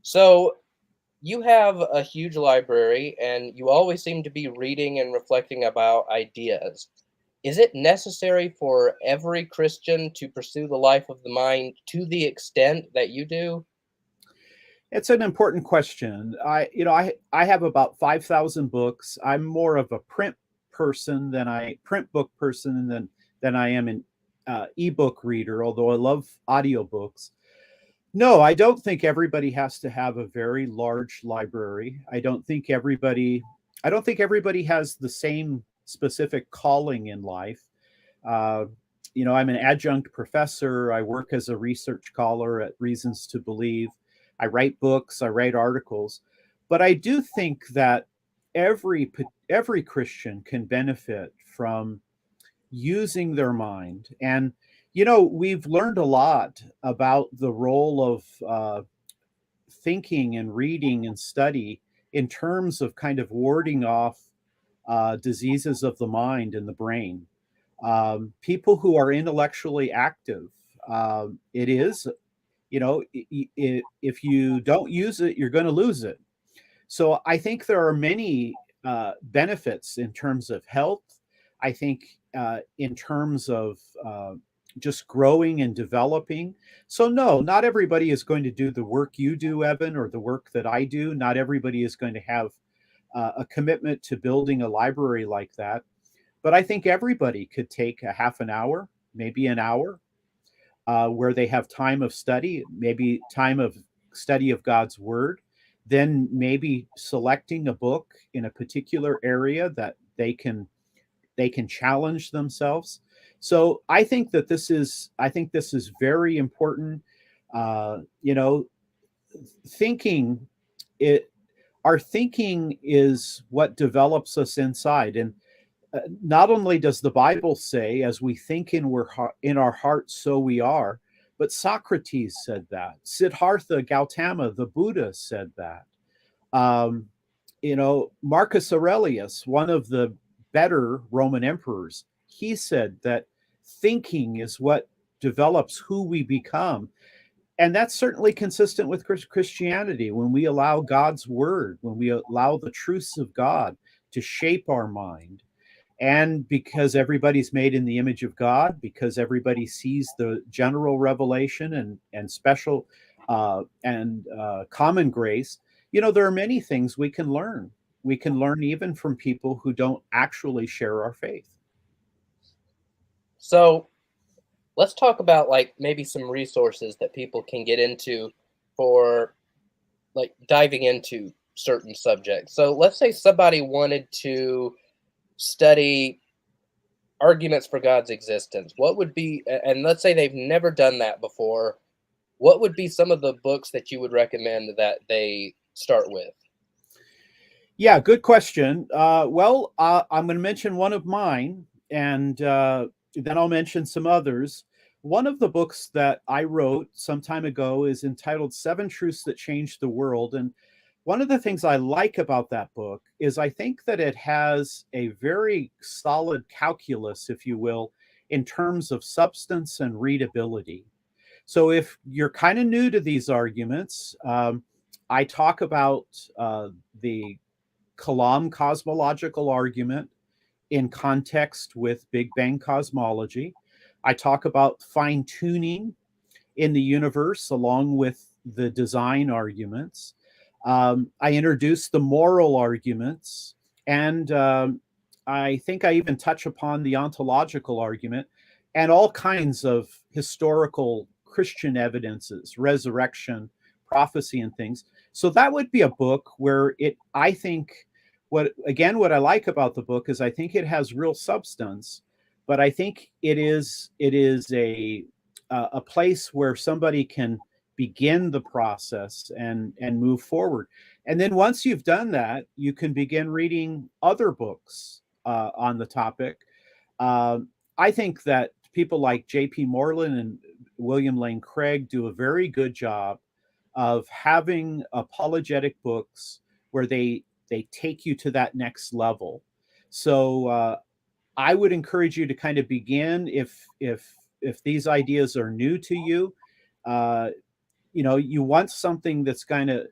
So you have a huge library and you always seem to be reading and reflecting about ideas. Is it necessary for every Christian to pursue the life of the mind to the extent that you do? It's an important question. I have about 5,000 books. I'm more of a print book person than I am an ebook reader, although I love audiobooks. No, I don't think everybody has to have a very large library. I don't think everybody has the same specific calling in life. Uh, I'm an adjunct professor. I work as a research scholar at Reasons to Believe. I write books, I write articles, but I do think that every Christian can benefit from using their mind. And we've learned a lot about the role of thinking and reading and study in terms of kind of warding off diseases of the mind and the brain. People who are intellectually active, it is, if you don't use it, you're going to lose it. So I think there are many benefits in terms of health. I think in terms of just growing and developing. So no, not everybody is going to do the work you do, Evan, or the work that I do. Not everybody is going to have a commitment to building a library like that. But I think everybody could take a half an hour, maybe an hour, where they have time of study, maybe time of study of God's word. then maybe selecting a book in a particular area that they can challenge themselves. So I think this is very important. You know, thinking it our thinking is what develops us inside, and not only does the Bible say, "As we think in our hearts, so we are," but Socrates said that. Siddhartha Gautama, the Buddha, said that. Um, Marcus Aurelius, one of the better Roman emperors, he said that thinking is what develops who we become. And that's certainly consistent with Christianity. When we allow God's word, when we allow the truths of God to shape our mind, and because everybody's made in the image of God, because everybody sees the general revelation and special and common grace, there are many things we can learn. We can learn even from people who don't actually share our faith. So let's talk about like maybe some resources that people can get into for like diving into certain subjects. So let's say somebody wanted to study arguments for God's existence. What would be, and let's say they've never done that before, what would be some of the books that you would recommend that they start with? Yeah, good question. I'm going to mention one of mine, and then I'll mention some others. One of the books that I wrote some time ago is entitled Seven Truths That Changed the World. And one of the things I like about that book is I think that it has a very solid calculus, if you will, in terms of substance and readability. So if you're kind of new to these arguments, I talk about the Kalam cosmological argument in context with Big Bang cosmology. I talk about fine tuning in the universe along with the design arguments. I introduce the moral arguments, and I think I even touch upon the ontological argument and all kinds of historical Christian evidences, resurrection, prophecy, and things. So that would be a book where I think, what I like about the book is I think it has real substance, but I think it is a place where somebody can begin the process and move forward. And then once you've done that, you can begin reading other books on the topic. I think that people like J.P. Moreland and William Lane Craig do a very good job of having apologetic books where they take you to that next level. So I would encourage you to kind of begin if these ideas are new to you. You want something that's kind of,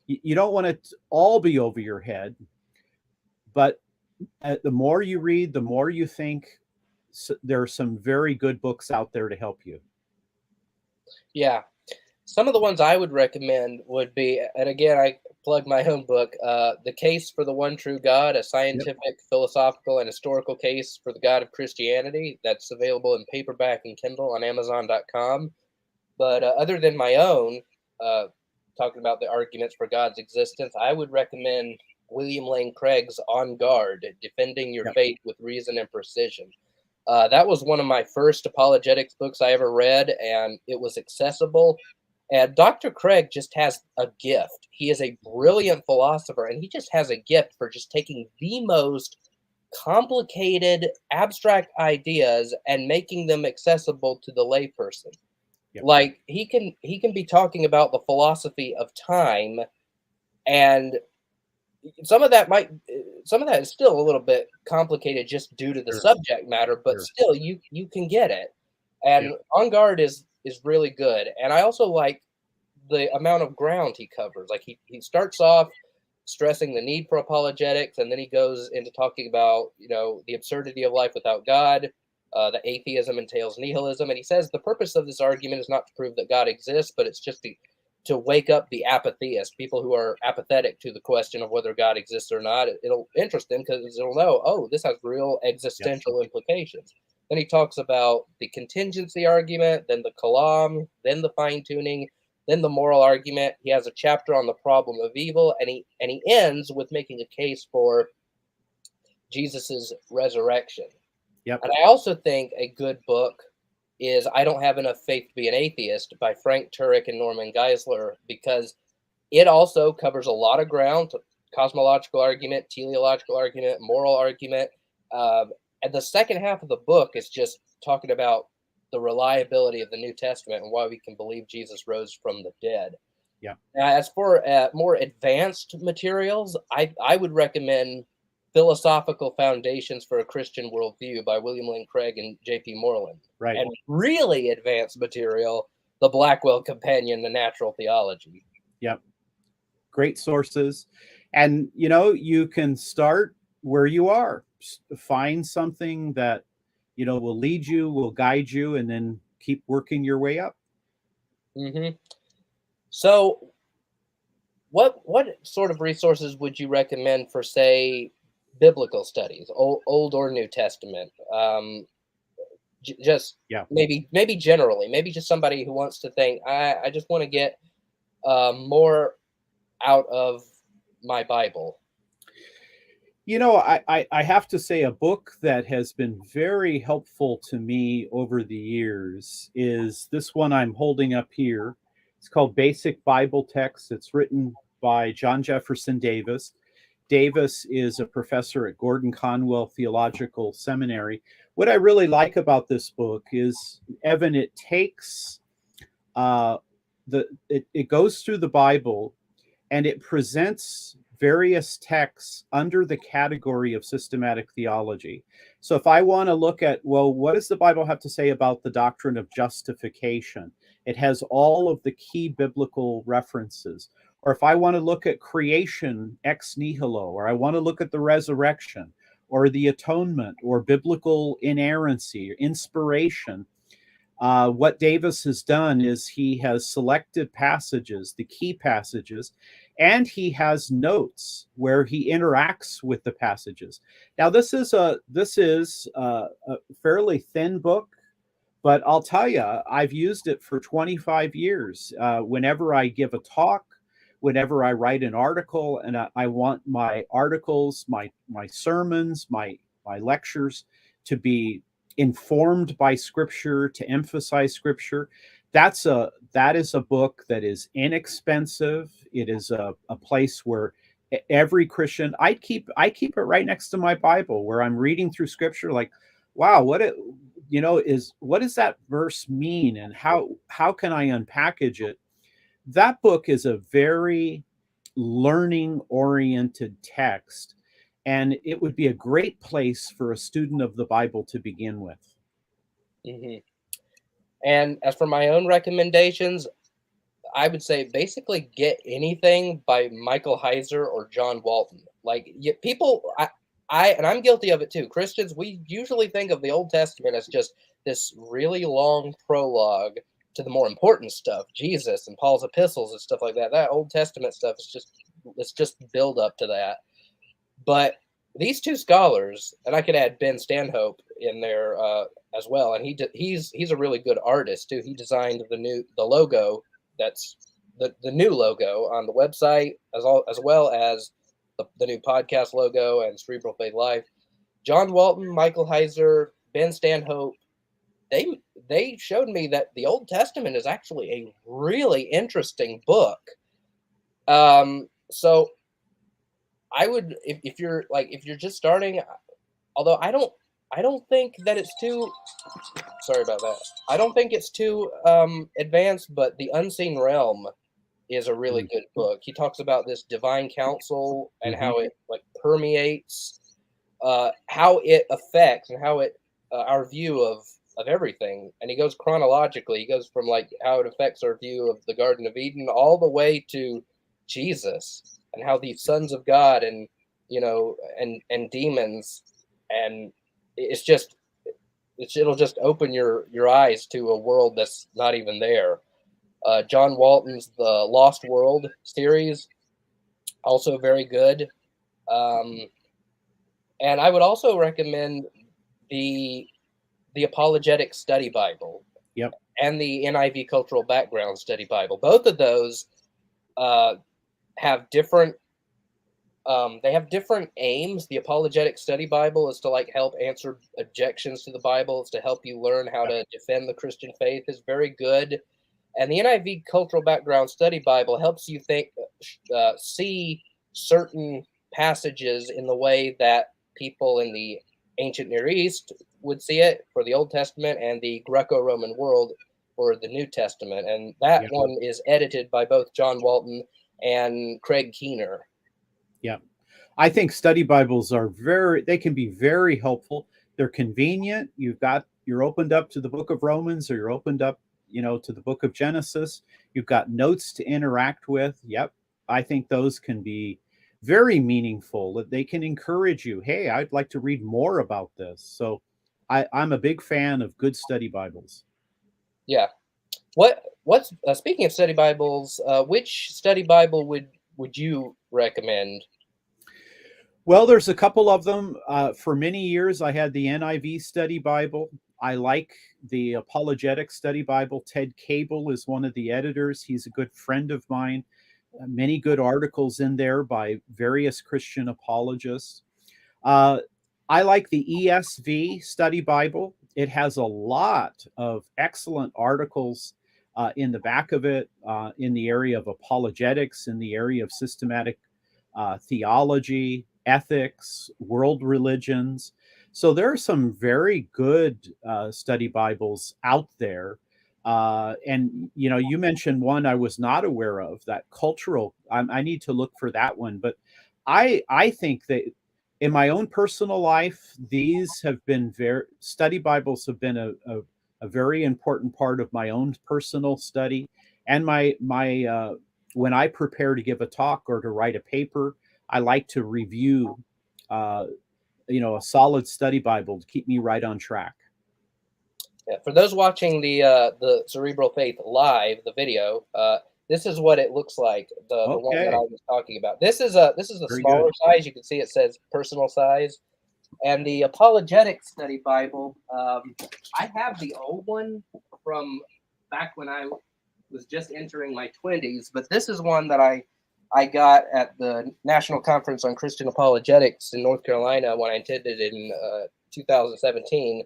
you don't want it to all be over your head, but the more you read, the more you think. So there are some very good books out there to help you. Yeah. Some of the ones I would recommend would be, and again, I plug my own book, The Case for the One True God, a scientific, philosophical, and historical case for the God of Christianity. That's available in paperback and Kindle on Amazon.com. But other than my own, talking about the arguments for God's existence, I would recommend William Lane Craig's On Guard, Defending Your Faith with Reason and Precision. That was one of my first apologetics books I ever read, and it was accessible. And Dr. Craig just has a gift. He is a brilliant philosopher, and he just has a gift for just taking the most complicated, abstract ideas and making them accessible to the layperson. Yep. Like he can be talking about the philosophy of time, and some of that is still a little bit complicated just due to the subject matter, but still you can get it. And On Guard is really good. And I also like the amount of ground he covers. Like he starts off stressing the need for apologetics, and then he goes into talking about, the absurdity of life without God, that atheism entails nihilism. And he says the purpose of this argument is not to prove that God exists, but it's just to wake up the apatheists, people who are apathetic to the question of whether God exists or not. It'll interest them because it'll know, oh, this has real existential implications. Then he talks about the contingency argument, then the kalam, then the fine tuning, then the moral argument. He has a chapter on the problem of evil, and he ends with making a case for Jesus's resurrection. Yep. And I also think a good book is I Don't Have Enough Faith to Be an Atheist by Frank Turek and Norman Geisler, because it also covers a lot of ground: cosmological argument, teleological argument, moral argument. And the second half of the book is just talking about the reliability of the New Testament and why we can believe Jesus rose from the dead. Yeah. Now, as for more advanced materials, I would recommend Philosophical Foundations for a Christian Worldview by William Lane Craig and J.P. Moreland. Right. And really advanced material, the Blackwell Companion to Natural Theology. Yep. Great sources. And, you can start where you are. Find something that, will lead you, will guide you, and then keep working your way up. Mm-hmm. So what sort of resources would you recommend for, say, biblical studies, Old or New Testament? Maybe generally, maybe just somebody who wants to think, I just want to get more out of my Bible. I have to say, a book that has been very helpful to me over the years is this one I'm holding up here. It's called Basic Bible Texts. It's written by John Jefferson Davis. Davis is a professor at Gordon Conwell Theological Seminary. What I really like about this book is, Evan, it takes it goes through the Bible, and it presents various texts under the category of systematic theology. So if I want to look at, well, what does the Bible have to say about the doctrine of justification? It has all of the key biblical references. Or if I want to look at creation ex nihilo, or I want to look at the resurrection, or the atonement, or biblical inerrancy, or inspiration, what Davis has done is he has selected passages, the key passages, and he has notes where he interacts with the passages. Now, this is a fairly thin book, but I'll tell you, I've used it for 25 years. Whenever I give a talk, whenever I write an article, and I want my articles, my sermons, my lectures to be informed by Scripture, to emphasize Scripture, that is a book that is inexpensive. It is a place where every Christian, I keep it right next to my Bible, where I'm reading through Scripture, like, wow, what does that verse mean, and how can I unpackage it? That book is a very learning-oriented text, and it would be a great place for a student of the Bible to begin with. Mm-hmm. And as for my own recommendations, I would say basically get anything by Michael Heiser or John Walton. Like, people, and I'm guilty of it too. Christians, we usually think of the Old Testament as just this really long prologue to the more important stuff, Jesus and Paul's epistles and stuff like that. That Old Testament stuff is just build up to that. But these two scholars, and I could add Ben Stanhope in there as well, and he's a really good artist too. He designed the logo, that's the new logo on the website, as well as the new podcast logo and Cerebral Faith Live. John Walton, Michael Heiser, Ben Stanhope, they showed me that the Old Testament is actually a really interesting book. So I would, if you're just starting, although I don't think that it's too, sorry about that. I don't think it's too advanced, but The Unseen Realm is a really good book. He talks about this divine counsel and how it permeates, how it affects and how it our view of everything. And he goes chronologically. He goes from how it affects our view of the Garden of Eden all the way to Jesus, and how these sons of God and and demons, and it'll just open your eyes to a world that's not even there. John Walton's The Lost World series, also very good. And I would also recommend the Apologetic Study Bible. Yep. and the NIV Cultural Background Study Bible. Both of those have different they have different aims. The Apologetic Study Bible is to like help answer objections to the Bible. It's to help you learn how to defend the Christian faith. Is very good. And the NIV Cultural Background Study Bible helps you see certain passages in the way that people in the ancient Near East would see it for the Old Testament, and the Greco-Roman world for the New Testament. And that Yep. one is edited by both John Walton and Craig Keener. Yeah. I think study Bibles they can be very helpful. They're convenient. You're opened up to the book of Romans, or you're opened up, to the book of Genesis. You've got notes to interact with. Yep. I think those can be very meaningful. That they can encourage you. Hey, I'd like to read more about this. So I'm a big fan of good study Bibles. Yeah. What's speaking of study Bibles, which study Bible would you recommend? Well, there's a couple of them. For many years, I had the NIV Study Bible. I like the Apologetic Study Bible. Ted Cable is one of the editors. He's a good friend of mine. Many good articles in there by various Christian apologists. I like the ESV Study Bible. It has a lot of excellent articles in the back of it, in the area of apologetics, in the area of systematic theology, ethics, world religions. So there are some very good study Bibles out there. And you mentioned one I was not aware of, that cultural. I need to look for that one. But I think that in my own personal life, these have been study Bibles have been a very important part of my own personal study, and my when I prepare to give a talk or to write a paper, I like to review, a solid study Bible to keep me right on track. Yeah, for those watching the Cerebral Faith live, the video, this is what it looks like. The one that I was talking about. This is a Very smaller good. size. You can see it says personal size, and the Apologetic Study Bible. I have the old one from back when I was just entering my 20s, but this is one that I got at the National Conference on Christian Apologetics in North Carolina when I attended in 2017.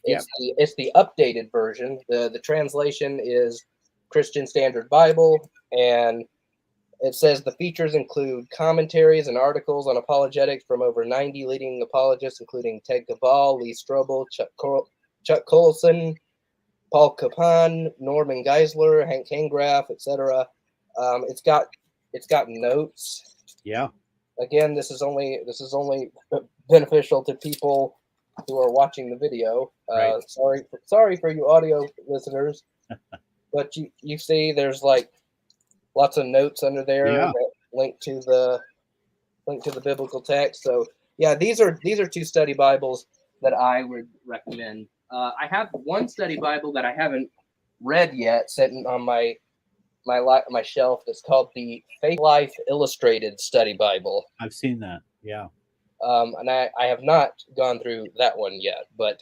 It's the updated version. The translation is Christian Standard Bible, and it says the features include commentaries and articles on apologetics from over 90 leading apologists, including Ted Cabal, Lee Strobel, Chuck Colson, Paul Capon, Norman Geisler, Hank Hengraf, etc. It's got notes. Yeah. Again, this is only beneficial to people who are watching the video. Right. Sorry for you audio listeners, but you see there's like lots of notes under there that link to the biblical text. So yeah, these are two study Bibles that I would recommend. I have one study Bible that I haven't read yet, sitting on my shelf. That's called the Faith Life Illustrated Study Bible. I've seen that. Yeah. And I have not gone through that one yet, but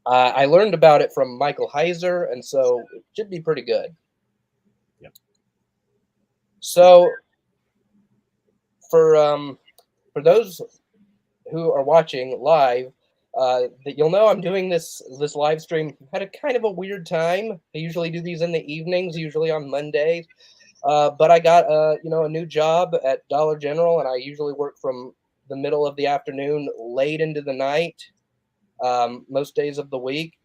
I learned about it from Michael Heiser, and so it should be pretty good. Yeah. So for those who are watching live, that you'll know I'm doing this live stream at a kind of a weird time. I usually do these in the evenings, usually on Mondays. But I got a new job at Dollar General, and I usually work from the middle of the afternoon late into the night, most days of the week.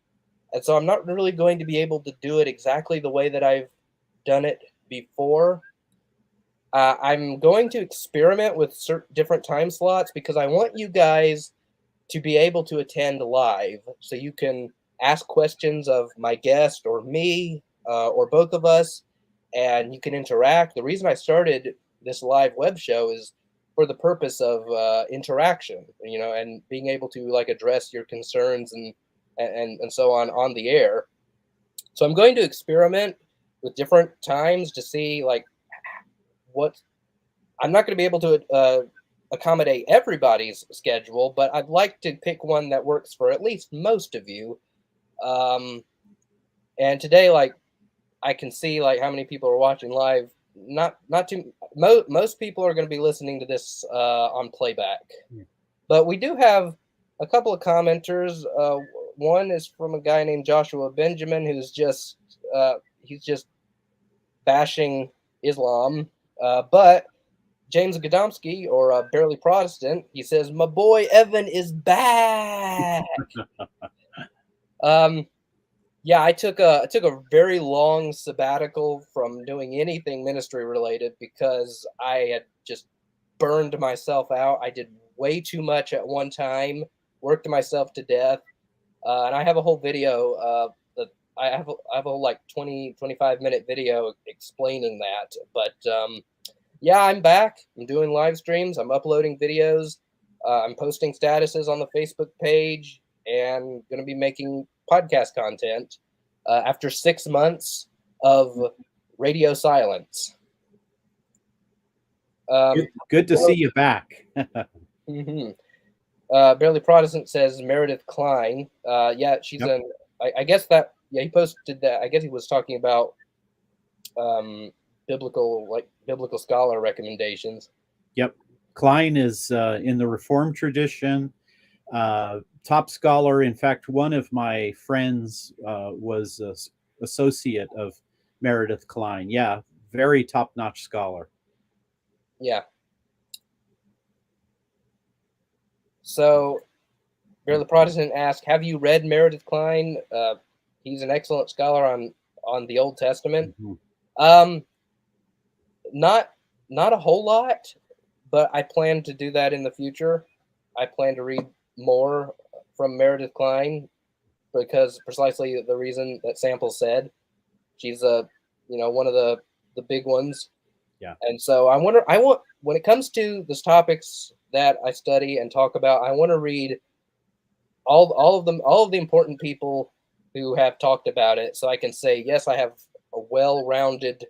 And so I'm not really going to be able to do it exactly the way that I've done it before. I'm going to experiment with certain different time slots because I want you guys to be able to attend live, so you can ask questions of my guest or me, or both of us, and you can interact. The reason I started this live web show is for the purpose of interaction, and being able to like address your concerns and so on the air. So I'm going to experiment with different times to see like what. I'm not going to be able to accommodate everybody's schedule, but I'd like to pick one that works for at least most of you. And today, like, I can see like how many people are watching live. Not too. Most people are going to be listening to this on playback. Yeah. But we do have a couple of commenters. One is from a guy named Joshua Benjamin, who's just he's just bashing Islam. But James Godomsky, or Barely Protestant, he says, "My boy Evan is back." Yeah, I took a very long sabbatical from doing anything ministry related because I had just burned myself out. I did way too much at one time, worked myself to death. And I have a whole video that I have a whole like 25-minute video explaining that. But yeah, I'm back. I'm doing live streams. I'm uploading videos. I'm posting statuses on the Facebook page and going to be making podcast content after 6 months of radio silence. Good to see you back. Mm-hmm. Barely Protestant says Meredith Klein. Yeah, she's Yep. I guess that, yeah, he posted that. I guess he was talking about biblical scholar recommendations. Yep. Klein is in the Reformed tradition, top scholar. In fact, one of my friends was an associate of Meredith Klein. Yeah, very top-notch scholar. Yeah. So, Barely Protestant asked, "Have you read Meredith Klein? He's an excellent scholar on the Old Testament." Mm-hmm. Not a whole lot, but I plan to do that in the future. I plan to read more from Meredith Klein because precisely the reason that Samples said. She's one of the big ones. Yeah. And so I want when it comes to these topics that I study and talk about, I want to read all of the important people who have talked about it, so I can say, yes, I have a well-rounded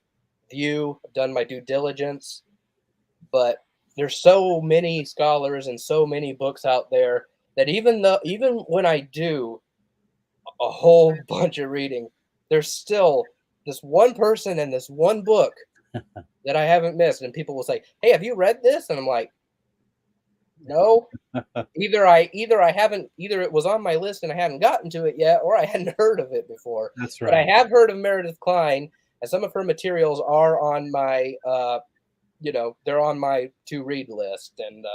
view, I've done my due diligence. But there's so many scholars and so many books out there that even when I do a whole bunch of reading, there's still this one person and this one book that I haven't missed. And people will say, "Hey, have you read this?" And I'm like, "No." Either it was on my list and I hadn't gotten to it yet, or I hadn't heard of it before. That's But I right. have heard of Meredith Klein, and some of her materials are on my they're on my to read list, and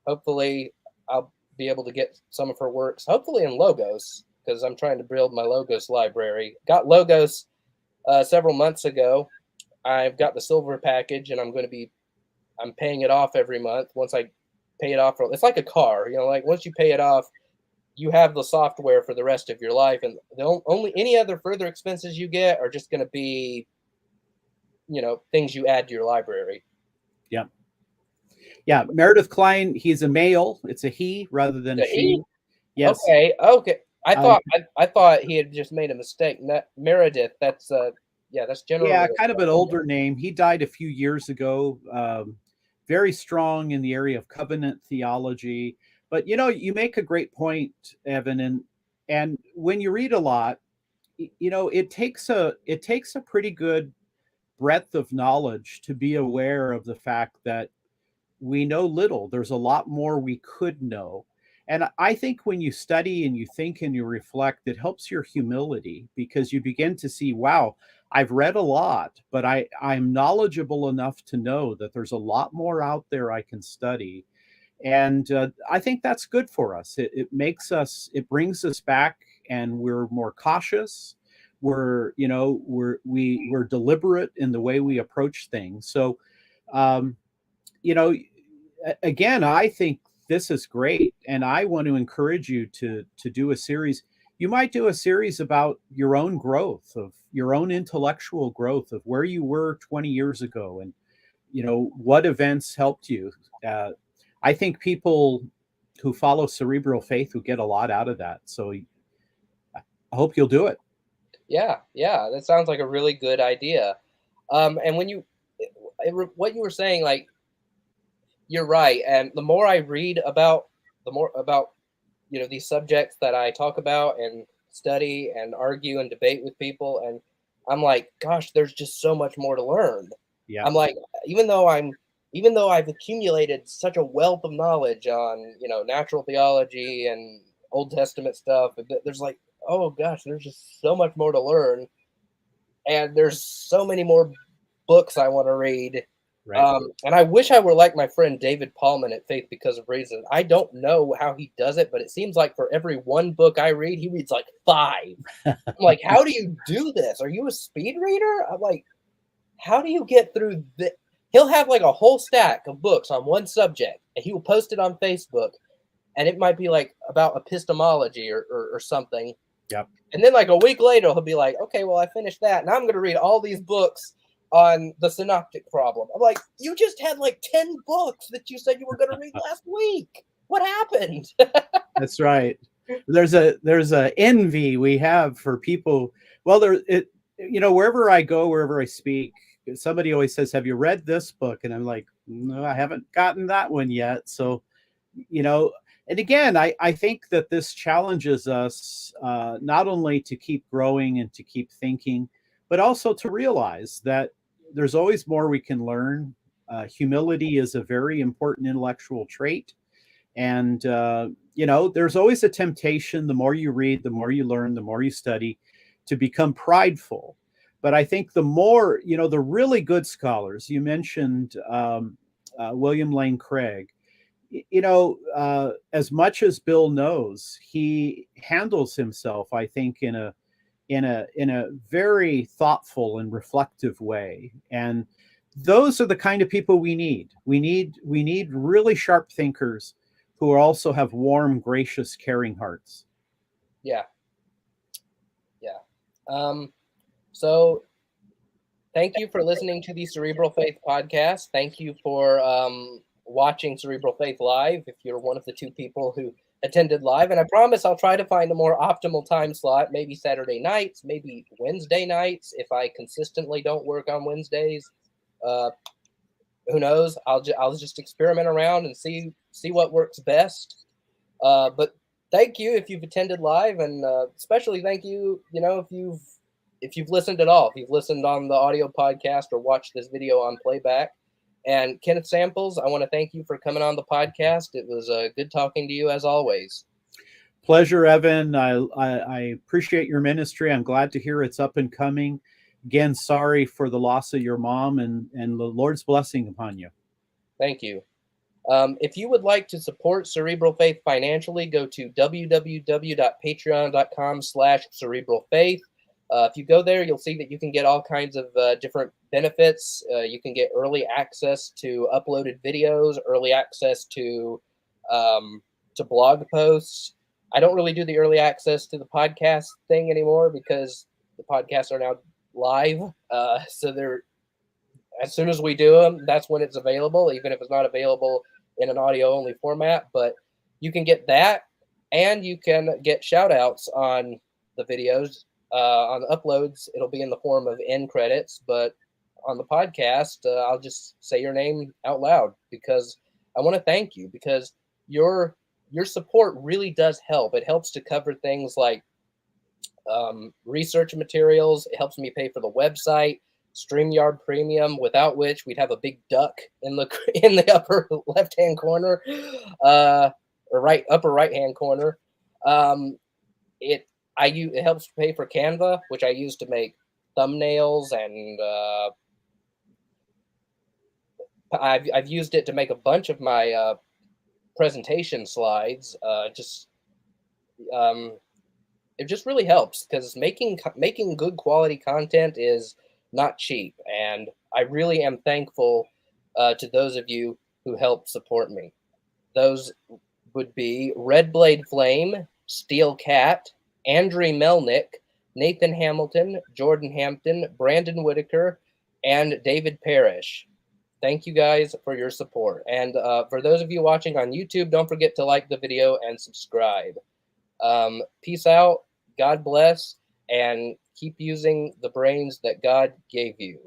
hopefully I'll be able to get some of her works, hopefully in Logos, because I'm trying to build my Logos library. Got Logos several months ago. I've got the silver package, and I'm paying it off every month. Once I pay it off, it's like a car, like once you pay it off, you have the software for the rest of your life, and the only any other further expenses you get are just going to be, things you add to your library. Yeah. Yeah. Meredith Klein, he's a male. It's a he rather than a she. Yes. Okay. I thought he had just made a mistake. Meredith, that's generally. Yeah, kind of an older name. He died a few years ago. Very strong in the area of covenant theology. But you make a great point, Evan, and when you read a lot, it takes a pretty good breadth of knowledge to be aware of the fact that we know little. There's a lot more we could know. And I think when you study and you think and you reflect, it helps your humility because you begin to see, wow, I've read a lot, but I'm knowledgeable enough to know that there's a lot more out there I can study. And I think that's good for us. It brings us back, and we're more cautious. We're deliberate in the way we approach things. So, again, I think this is great, and I want to encourage you to do a series. You might do a series about your own growth, of your own intellectual growth, of where you were 20 years ago, and what events helped you. I think people who follow cerebral faith will get a lot out of that. So I hope you'll do it. Yeah, that sounds like a really good idea. And what you were saying, like, you're right. And the more I read about these subjects that I talk about, and study and argue and debate with people, and I'm like, gosh, there's just so much more to learn. Yeah. I'm like, even though I've accumulated such a wealth of knowledge on, natural theology and Old Testament stuff, there's like, oh gosh, there's just so much more to learn, and there's so many more books I want to read. Right. And I wish I were like my friend David Paulman at Faith Because of Reason. I don't know how he does it, but it seems like for every one book I read, he reads like 5. I'm like, how do you do this? Are you a speed reader? I'm like, how do you get through this? He'll have like a whole stack of books on one subject, and he will post it on Facebook, and it might be like about epistemology or something. Yep. And then like a week later, he'll be like, okay, well, I finished that. Now I'm going to read all these books on the synoptic problem. I'm like, you just had like 10 books that you said you were going to read last week. What happened? That's right. There's a envy we have for people. Well, wherever I go, wherever I speak, somebody always says, have you read this book? And I'm like, no, I haven't gotten that one yet. So, and again, I think that this challenges us not only to keep growing and to keep thinking, but also to realize that there's always more we can learn. Humility is a very important intellectual trait. And, there's always a temptation, the more you read, the more you learn, the more you study, to become prideful. But I think the more, the really good scholars, you mentioned William Lane Craig, as much as Bill knows, he handles himself, I think, in a very thoughtful and reflective way. And those are the kind of people we need. We need really sharp thinkers who also have warm, gracious, caring hearts. Yeah. So thank you for listening to the Cerebral Faith podcast. Thank you for watching Cerebral Faith live, if you're one of the 2 people who attended live. And I promise I'll try to find a more optimal time slot, maybe Saturday nights, maybe Wednesday nights, if I consistently don't work on Wednesdays. Who knows? I'll just experiment around and see what works best. But thank you if you've attended live, and especially thank you, if you've listened at all, if you've listened on the audio podcast or watched this video on playback. And Kenneth Samples, I want to thank you for coming on the podcast. It was good talking to you as always. Pleasure, Evan. I appreciate your ministry. I'm glad to hear it's up and coming. Again, sorry for the loss of your mom, and the Lord's blessing upon you. Thank you. If you would like to support Cerebral Faith financially, go to www.patreon.com/cerebralfaith. If you go there, you'll see that you can get all kinds of different benefits. You can get early access to uploaded videos, early access to blog posts. I don't really do the early access to the podcast thing anymore because the podcasts are now live. So they're, as soon as we do them, that's when it's available, even if it's not available in an audio only format. But you can get that, and you can get shout outs on the videos. On the uploads, it'll be in the form of end credits, but on the podcast, I'll just say your name out loud because I want to thank you, because your support really does help. It helps to cover things like research materials. It helps me pay for the website, StreamYard Premium, without which we'd have a big duck in the upper left-hand corner, or upper right-hand corner. It helps pay for Canva, which I use to make thumbnails, and I've used it to make a bunch of my presentation slides. It just really helps, because making good quality content is not cheap, and I really am thankful to those of you who help support me. Those would be Red Blade Flame, Steel Cat, Andrew Melnick, Nathan Hamilton, Jordan Hampton, Brandon Whitaker, and David Parrish. Thank you guys for your support. And for those of you watching on YouTube, don't forget to like the video and subscribe. Peace out. God bless. And keep using the brains that God gave you.